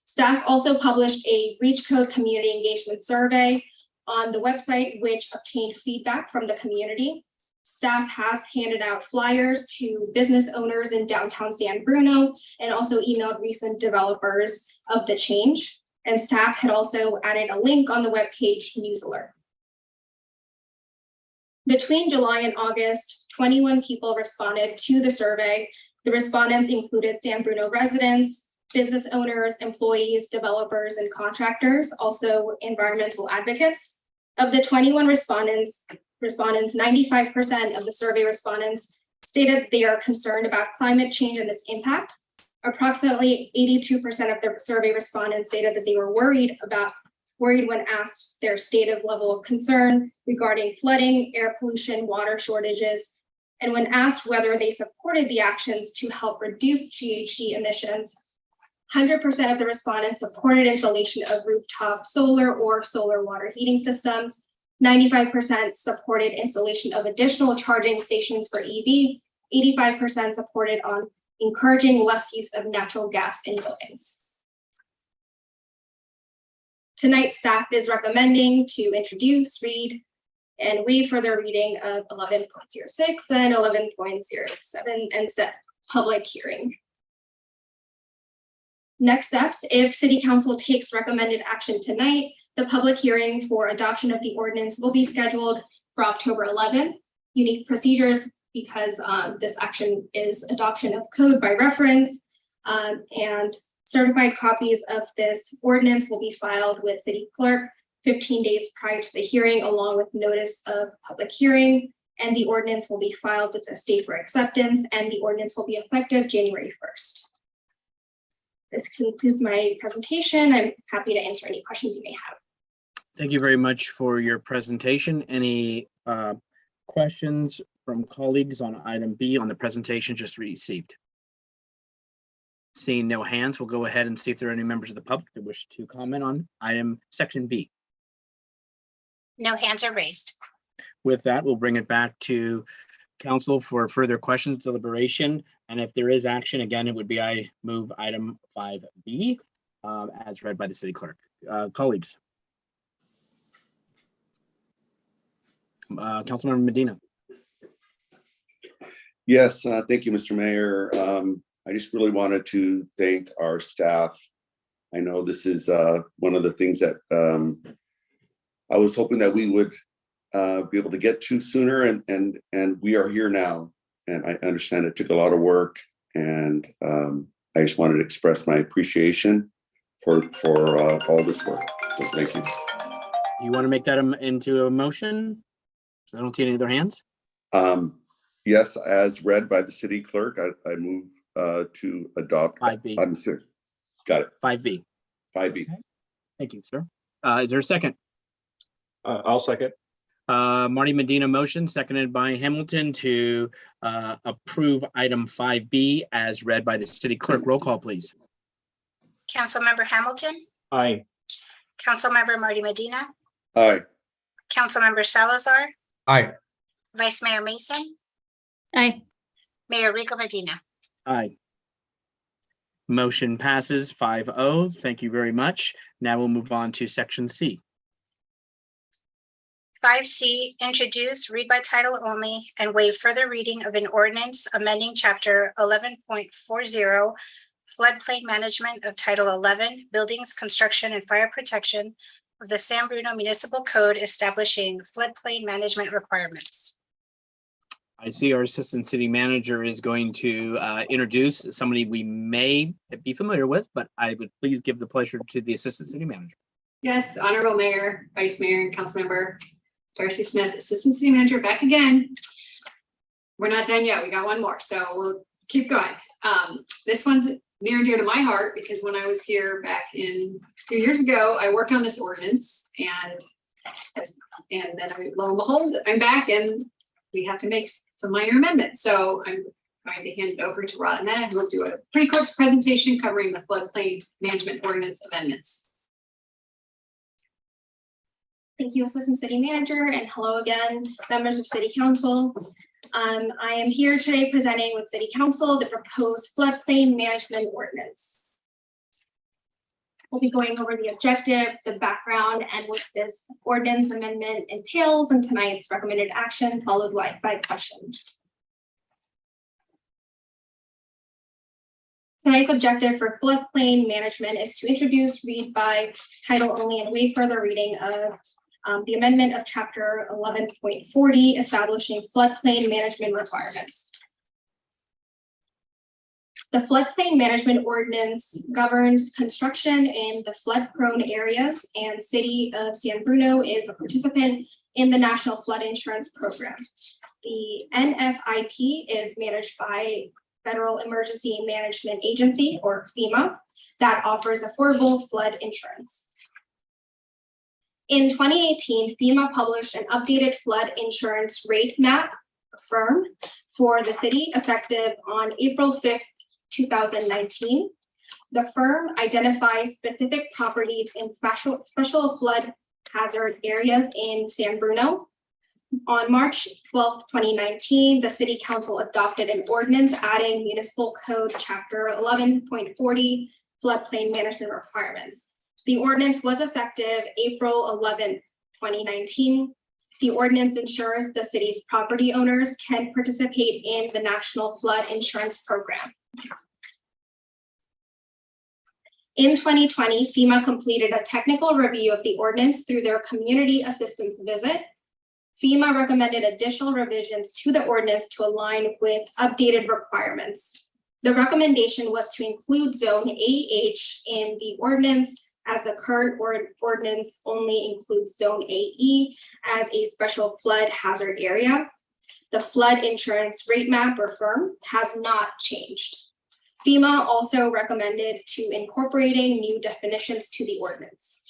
K: Staff also published a REACH code community engagement survey on the website, which obtained feedback from the community. Staff has handed out flyers to business owners in downtown San Bruno and also emailed recent developers of the change. And staff had also added a link on the webpage news alert. Between July and August, 21 people responded to the survey. The respondents included San Bruno residents, business owners, employees, developers, and contractors, also environmental advocates. Of the 21 respondents, 95% of the survey respondents stated they are concerned about climate change and its impact. Approximately 82% of the survey respondents stated that they were worried when asked their stated level of concern regarding flooding, air pollution, water shortages, and when asked whether they supported the actions to help reduce GHG emissions, 100% of the respondents supported installation of rooftop solar or solar water heating systems. 95% supported installation of additional charging stations for EV. 85% supported on encouraging less use of natural gas in buildings. Tonight, staff is recommending to introduce, read, and waive further reading of 11.06 and 11.07 and set public hearing. Next steps, if City Council takes recommended action tonight, the public hearing for adoption of the ordinance will be scheduled for October 11th. Unique procedures, because this action is adoption of code by reference, and certified copies of this ordinance will be filed with City Clerk 15 days prior to the hearing, along with notice of public hearing, and the ordinance will be filed with the state for acceptance, and the ordinance will be effective January 1st. This concludes my presentation. I'm happy to answer any questions you may have.
C: Thank you very much for your presentation. Any questions from colleagues on item B on the presentation just received? Seeing no hands, we'll go ahead and see if there are any members of the public that wish to comment on item section B.
E: No hands are raised.
C: With that, we'll bring it back to council for further questions, deliberation, and if there is action, again, it would be I move item 5B as read by the city clerk. Colleagues. Councilmember Medina.
A: Yes, thank you, Mr. Mayor. I just really wanted to thank our staff. I know this is one of the things that I was hoping that we would be able to get to sooner, and we are here now. And I understand it took a lot of work, and I just wanted to express my appreciation for all this work. So thank you.
C: You want to make that into a motion? I don't see any other hands.
A: Yes, as read by the city clerk, I move to adopt
C: 5B.
A: I'm sorry. Got it.
C: 5B.
A: 5B.
C: Okay. Thank you, sir. Is there a second?
B: I'll second.
C: Marty Medina motion, seconded by Hamilton to approve item 5B as read by the city clerk. Roll call, please.
E: Councilmember Hamilton,
B: Aye.
E: Councilmember Marty Medina,
A: Aye.
E: Councilmember Salazar,
J: Aye.
E: Vice Mayor Mason,
I: Aye.
E: Mayor Rico Medina.
C: Aye. Motion passes 5-0. Thank you very much. Now we'll move on to section C.
E: 5C, introduce, read by title only, and waive further reading of an ordinance amending chapter 11.40, floodplain management of title 11, buildings, construction, and fire protection, of the San Bruno Municipal Code establishing floodplain management requirements.
C: I see our Assistant City Manager is going to introduce somebody we may be familiar with, but I would please give the pleasure to the Assistant City Manager.
G: Yes, Honorable Mayor, Vice Mayor, and Councilmember Darcy Smith, Assistant City Manager, back again. We're not done yet. We got one more, so we'll keep going. This one's near and dear to my heart because when I was here back in a few years ago, I worked on this ordinance and then lo and behold, I'm back and we have to make some minor amendments. So I'm going to hand it over to Rod Meta, who will do a pretty quick presentation covering the floodplain management ordinance amendments.
K: Thank you, Assistant City Manager, and hello again, members of City Council. I am here today presenting with City Council the proposed floodplain management ordinance. We'll be going over the objective, the background, and what this ordinance amendment entails, and tonight's recommended action, followed by questions. Tonight's objective for floodplain management is to introduce, read by title only, and waive further reading of the amendment of chapter 11.40 establishing floodplain management requirements. The floodplain management ordinance governs construction in the flood-prone areas, and City of San Bruno is a participant in the National Flood Insurance Program. The NFIP is managed by Federal Emergency Management Agency, or FEMA, that offers affordable flood insurance. In 2018, FEMA published an updated flood insurance rate map, FIRM, for the city effective on April 5th, 2019. The FIRM identifies specific properties in special flood hazard areas in San Bruno. On March 12th, 2019, the City Council adopted an ordinance adding Municipal Code Chapter 11.40 floodplain management requirements. The ordinance was effective April 11th, 2019. The ordinance ensures the city's property owners can participate in the National Flood Insurance Program. In 2020, FEMA completed a technical review of the ordinance through their community assistance visit. FEMA recommended additional revisions to the ordinance to align with updated requirements. The recommendation was to include Zone AH in the ordinance, as the current ordinance only includes Zone AE as a special flood hazard area. The flood insurance rate map, or FIRM, has not changed. FEMA also recommended to incorporating new definitions to the ordinance.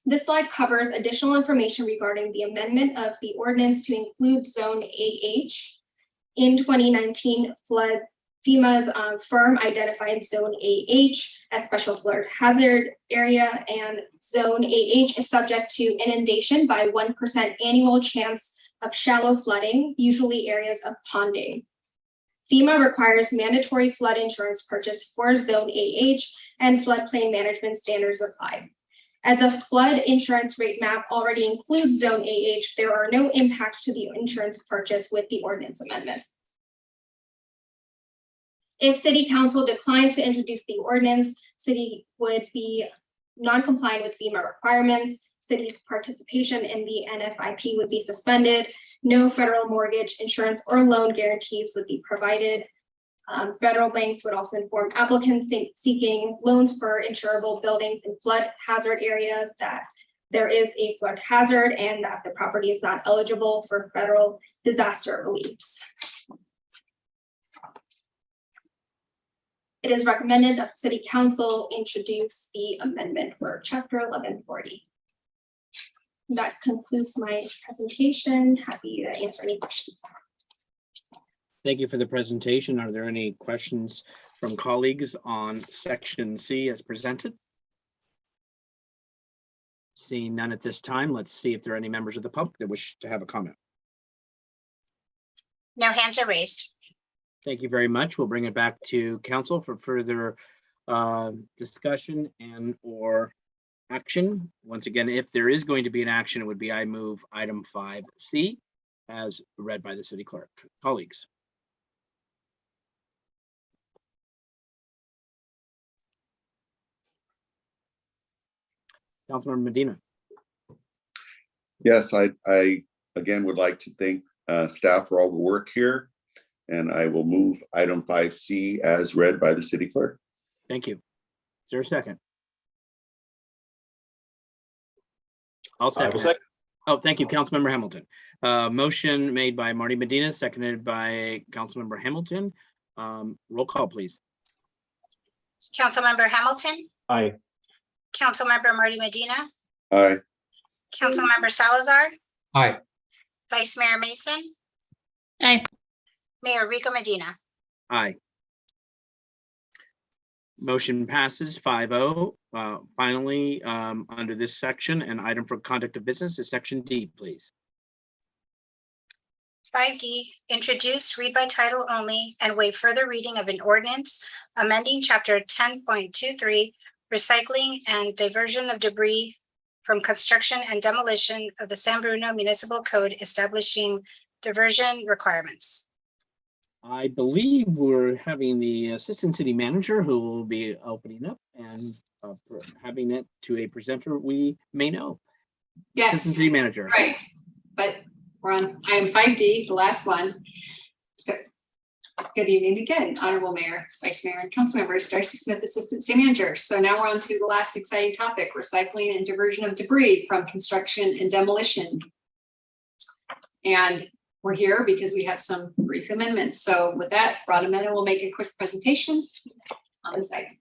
K: This slide covers additional information regarding the amendment of the ordinance to include Zone AH. In 2019, FEMA's FIRM identified Zone AH as special flood hazard area, and Zone AH is subject to inundation by 1% annual chance of shallow flooding, usually areas of ponding. FEMA requires mandatory flood insurance purchase for Zone AH, and floodplain management standards apply. As a flood insurance rate map already includes Zone AH, there are no impacts to the insurance purchase with the ordinance amendment. If City Council declines to introduce the ordinance, City would be non-compliant with FEMA requirements. City's participation in the NFIP would be suspended. No federal mortgage, insurance, or loan guarantees would be provided. Federal banks would also inform applicants seeking loans for insurable buildings in flood hazard areas that there is a flood hazard and that the property is not eligible for federal disaster reliefs. It is recommended that City Council introduce the amendment for Chapter 1140. That concludes my presentation. Happy to answer any questions.
C: Thank you for the presentation. Are there any questions from colleagues on Section C as presented? Seeing none at this time, let's see if there are any members of the public that wish to have a comment.
E: No hands are raised.
C: Thank you very much. We'll bring it back to council for further discussion and or action. Once again, if there is going to be an action, it would be I move item 5C as read by the city clerk. Colleagues. Councilmember Medina.
A: Yes, I again would like to thank staff for all the work here. And I will move item 5C as read by the city clerk.
C: Thank you. Is there a second? I'll
B: I will
C: second.
B: second.
C: Oh, thank you, Councilmember Hamilton. Motion made by Marty Medina, seconded by Councilmember Hamilton. Roll call, please.
E: Councilmember Hamilton,
B: Aye.
E: Councilmember Marty Medina,
A: Aye.
E: Councilmember Salazar,
J: Aye.
E: Vice Mayor Mason,
I: Aye.
E: Mayor Rico Medina.
C: Aye. Motion passes 5-0. Finally, under this section, an item for conduct of business is section D, please.
E: 5D, introduce, read by title only, and waive further reading of an ordinance amending chapter 10.23, recycling and diversion of debris from construction and demolition of the San Bruno Municipal Code establishing diversion requirements.
C: I believe we're having the assistant city manager who will be opening up and having it to a presenter we may know.
G: Yes.
C: Assistant city manager.
G: Right, but we're on item 5D, the last one. Good evening again, Honorable Mayor, Vice Mayor, and Council members. Darcy Smith, Assistant City Manager. So now we're on to the last exciting topic, recycling and diversion of debris from construction and demolition. And we're here because we have some brief amendments. So with that, Rhoda Mena will make a quick presentation on this item.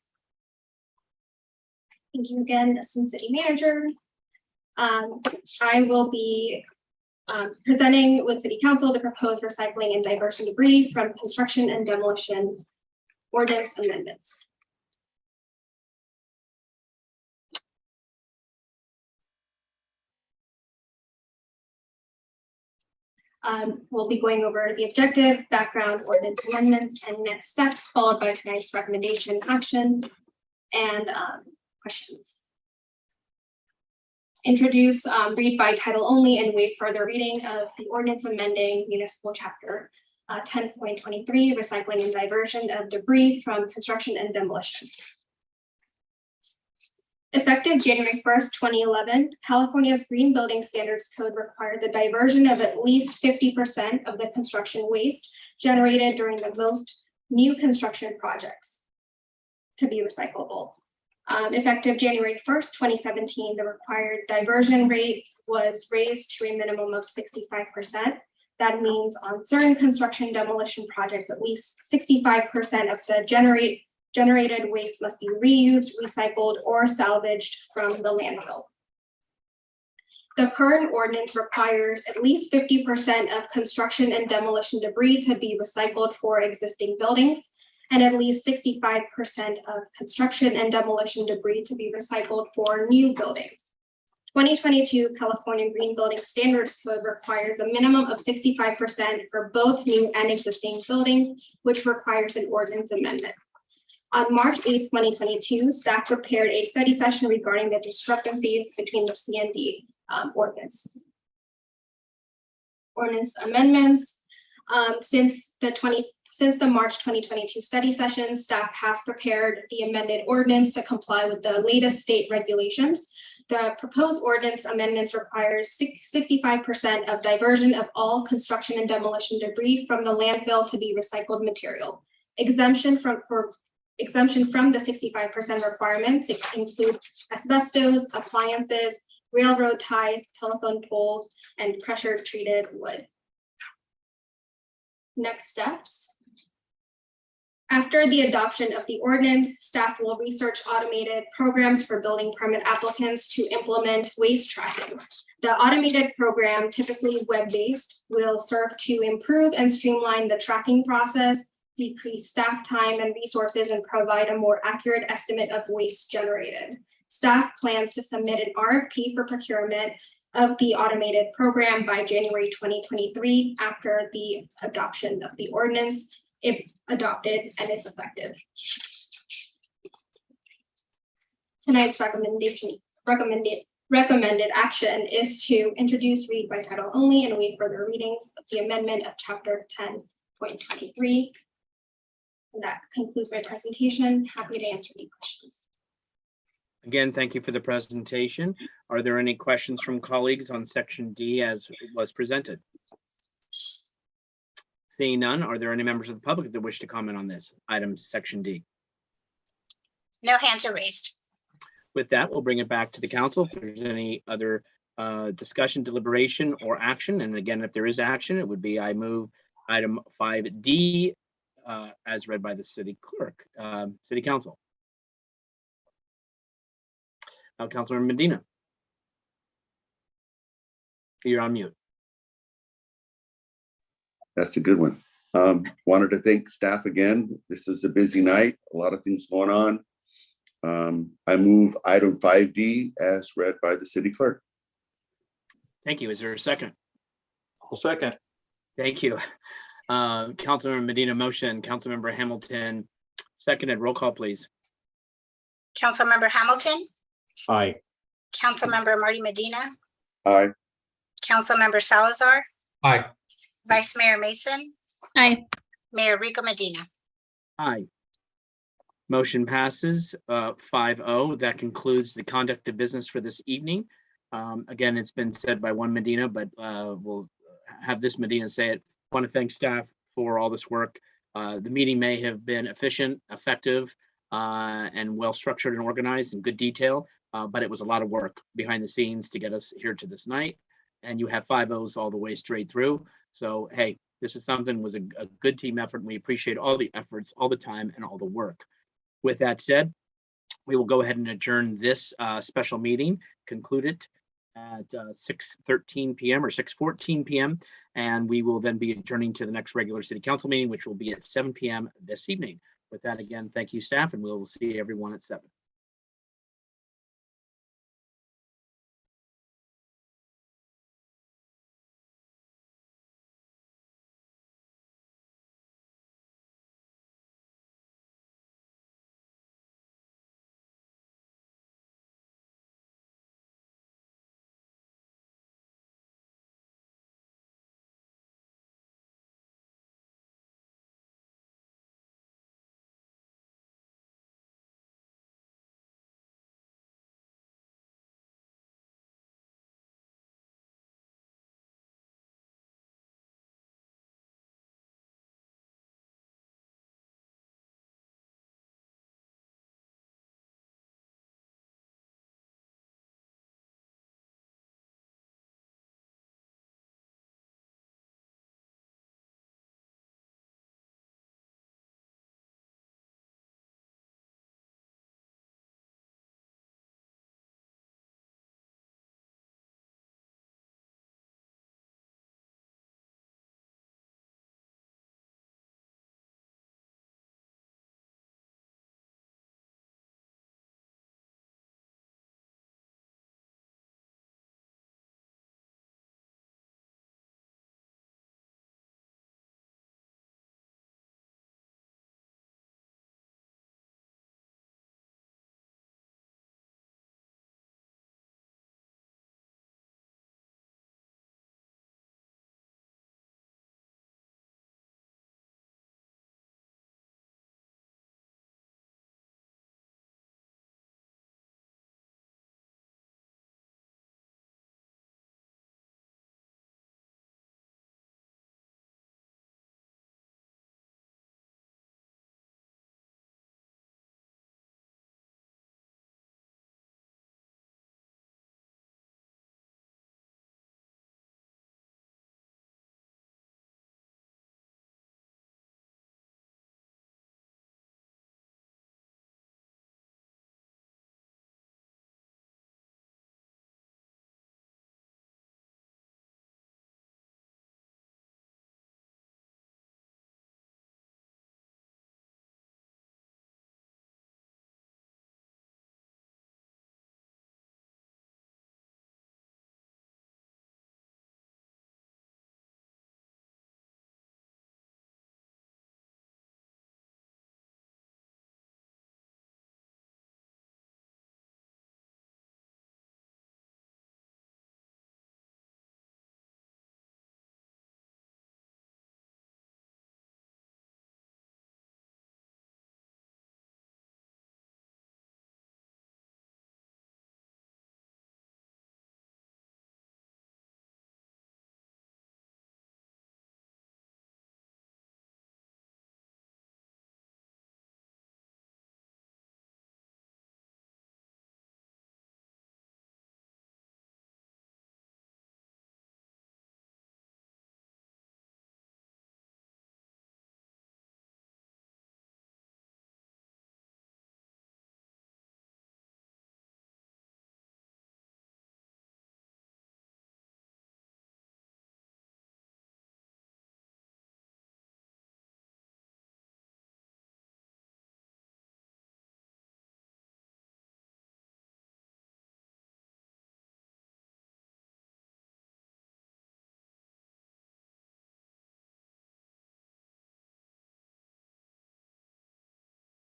K: Thank you again, Assistant City Manager. I will be presenting with City Council the proposed recycling and diversion debris from construction and demolition ordinance amendments. We'll be going over the objective, background, ordinance amendments, and next steps, followed by tonight's recommendation, action, and questions. Introduce, read by title only, and waive further reading of the ordinance amending municipal chapter 10.23, recycling and diversion of debris from construction and demolition. Effective January 1st, 2011, California's Green Building Standards Code required the diversion of at least 50% of the construction waste generated during the most new construction projects to be recyclable. Effective January 1st, 2017, the required diversion rate was raised to a minimum of 65%. That means on certain construction demolition projects, at least 65% of the generated waste must be reused, recycled, or salvaged from the landfill. The current ordinance requires at least 50% of construction and demolition debris to be recycled for existing buildings, and at least 65% of construction and demolition debris to be recycled for new buildings. 2022 California Green Building Standards Code requires a minimum of 65% for both new and existing buildings, which requires an ordinance amendment. On March 8th, 2022, staff prepared a study session regarding the discrepancies between the C&D ordinance amendments. Since the March 2022 study session, staff has prepared the amended ordinance to comply with the latest state regulations. The proposed ordinance amendments requires 65% of diversion of all construction and demolition debris from the landfill to be recycled material. Exemption from the 65% requirements include asbestos, appliances, railroad ties, telephone poles, and pressure treated wood. Next steps. After the adoption of the ordinance, staff will research automated programs for building permit applicants to implement waste tracking. The automated program, typically web-based, will serve to improve and streamline the tracking process, decrease staff time and resources, and provide a more accurate estimate of waste generated. Staff plans to submit an RFP for procurement of the automated program by January 2023 after the adoption of the ordinance, if adopted and is effective. Tonight's recommended action is to introduce, read by title only, and waive further readings of the amendment of chapter 10.23. And that concludes my presentation. Happy to answer any questions.
C: Again, thank you for the presentation. Are there any questions from colleagues on section D as was presented? Seeing none, are there any members of the public that wish to comment on this item, section D?
E: No hands are raised.
C: With that, we'll bring it back to the council. If there's any other discussion, deliberation, or action, and again, if there is action, it would be I move item 5D as read by the city clerk, city council. Councilmember Medina. You're on mute.
A: That's a good one. Wanted to thank staff again. This was a busy night, a lot of things going on. I move item 5D as read by the city clerk.
C: Thank you. Is there a second?
B: I'll second.
C: Thank you. Councilmember Medina motion, Councilmember Hamilton seconded. Roll call, please.
E: Councilmember Hamilton,
B: Aye.
E: Councilmember Marty Medina,
A: Aye.
E: Councilmember Salazar,
J: Aye.
E: Vice Mayor Mason,
I: Aye.
E: Mayor Rico Medina.
C: Aye. Motion passes 5-0. That concludes the conduct of business for this evening. Again, it's been said by one Medina, but we'll have this Medina say it. I want to thank staff for all this work. The meeting may have been efficient, effective, and well-structured and organized in good detail, but it was a lot of work behind the scenes to get us here to this night. And you have 5-0s all the way straight through. So, hey, this is something, was a good team effort. And we appreciate all the efforts, all the time, and all the work. With that said, we will go ahead and adjourn this special meeting, conclude it at 6:13 p.m. or 6:14 p.m. And we will then be adjourning to the next regular city council meeting, which will be at 7 p.m. this evening. With that, again, thank you, staff, and we'll see everyone at 7.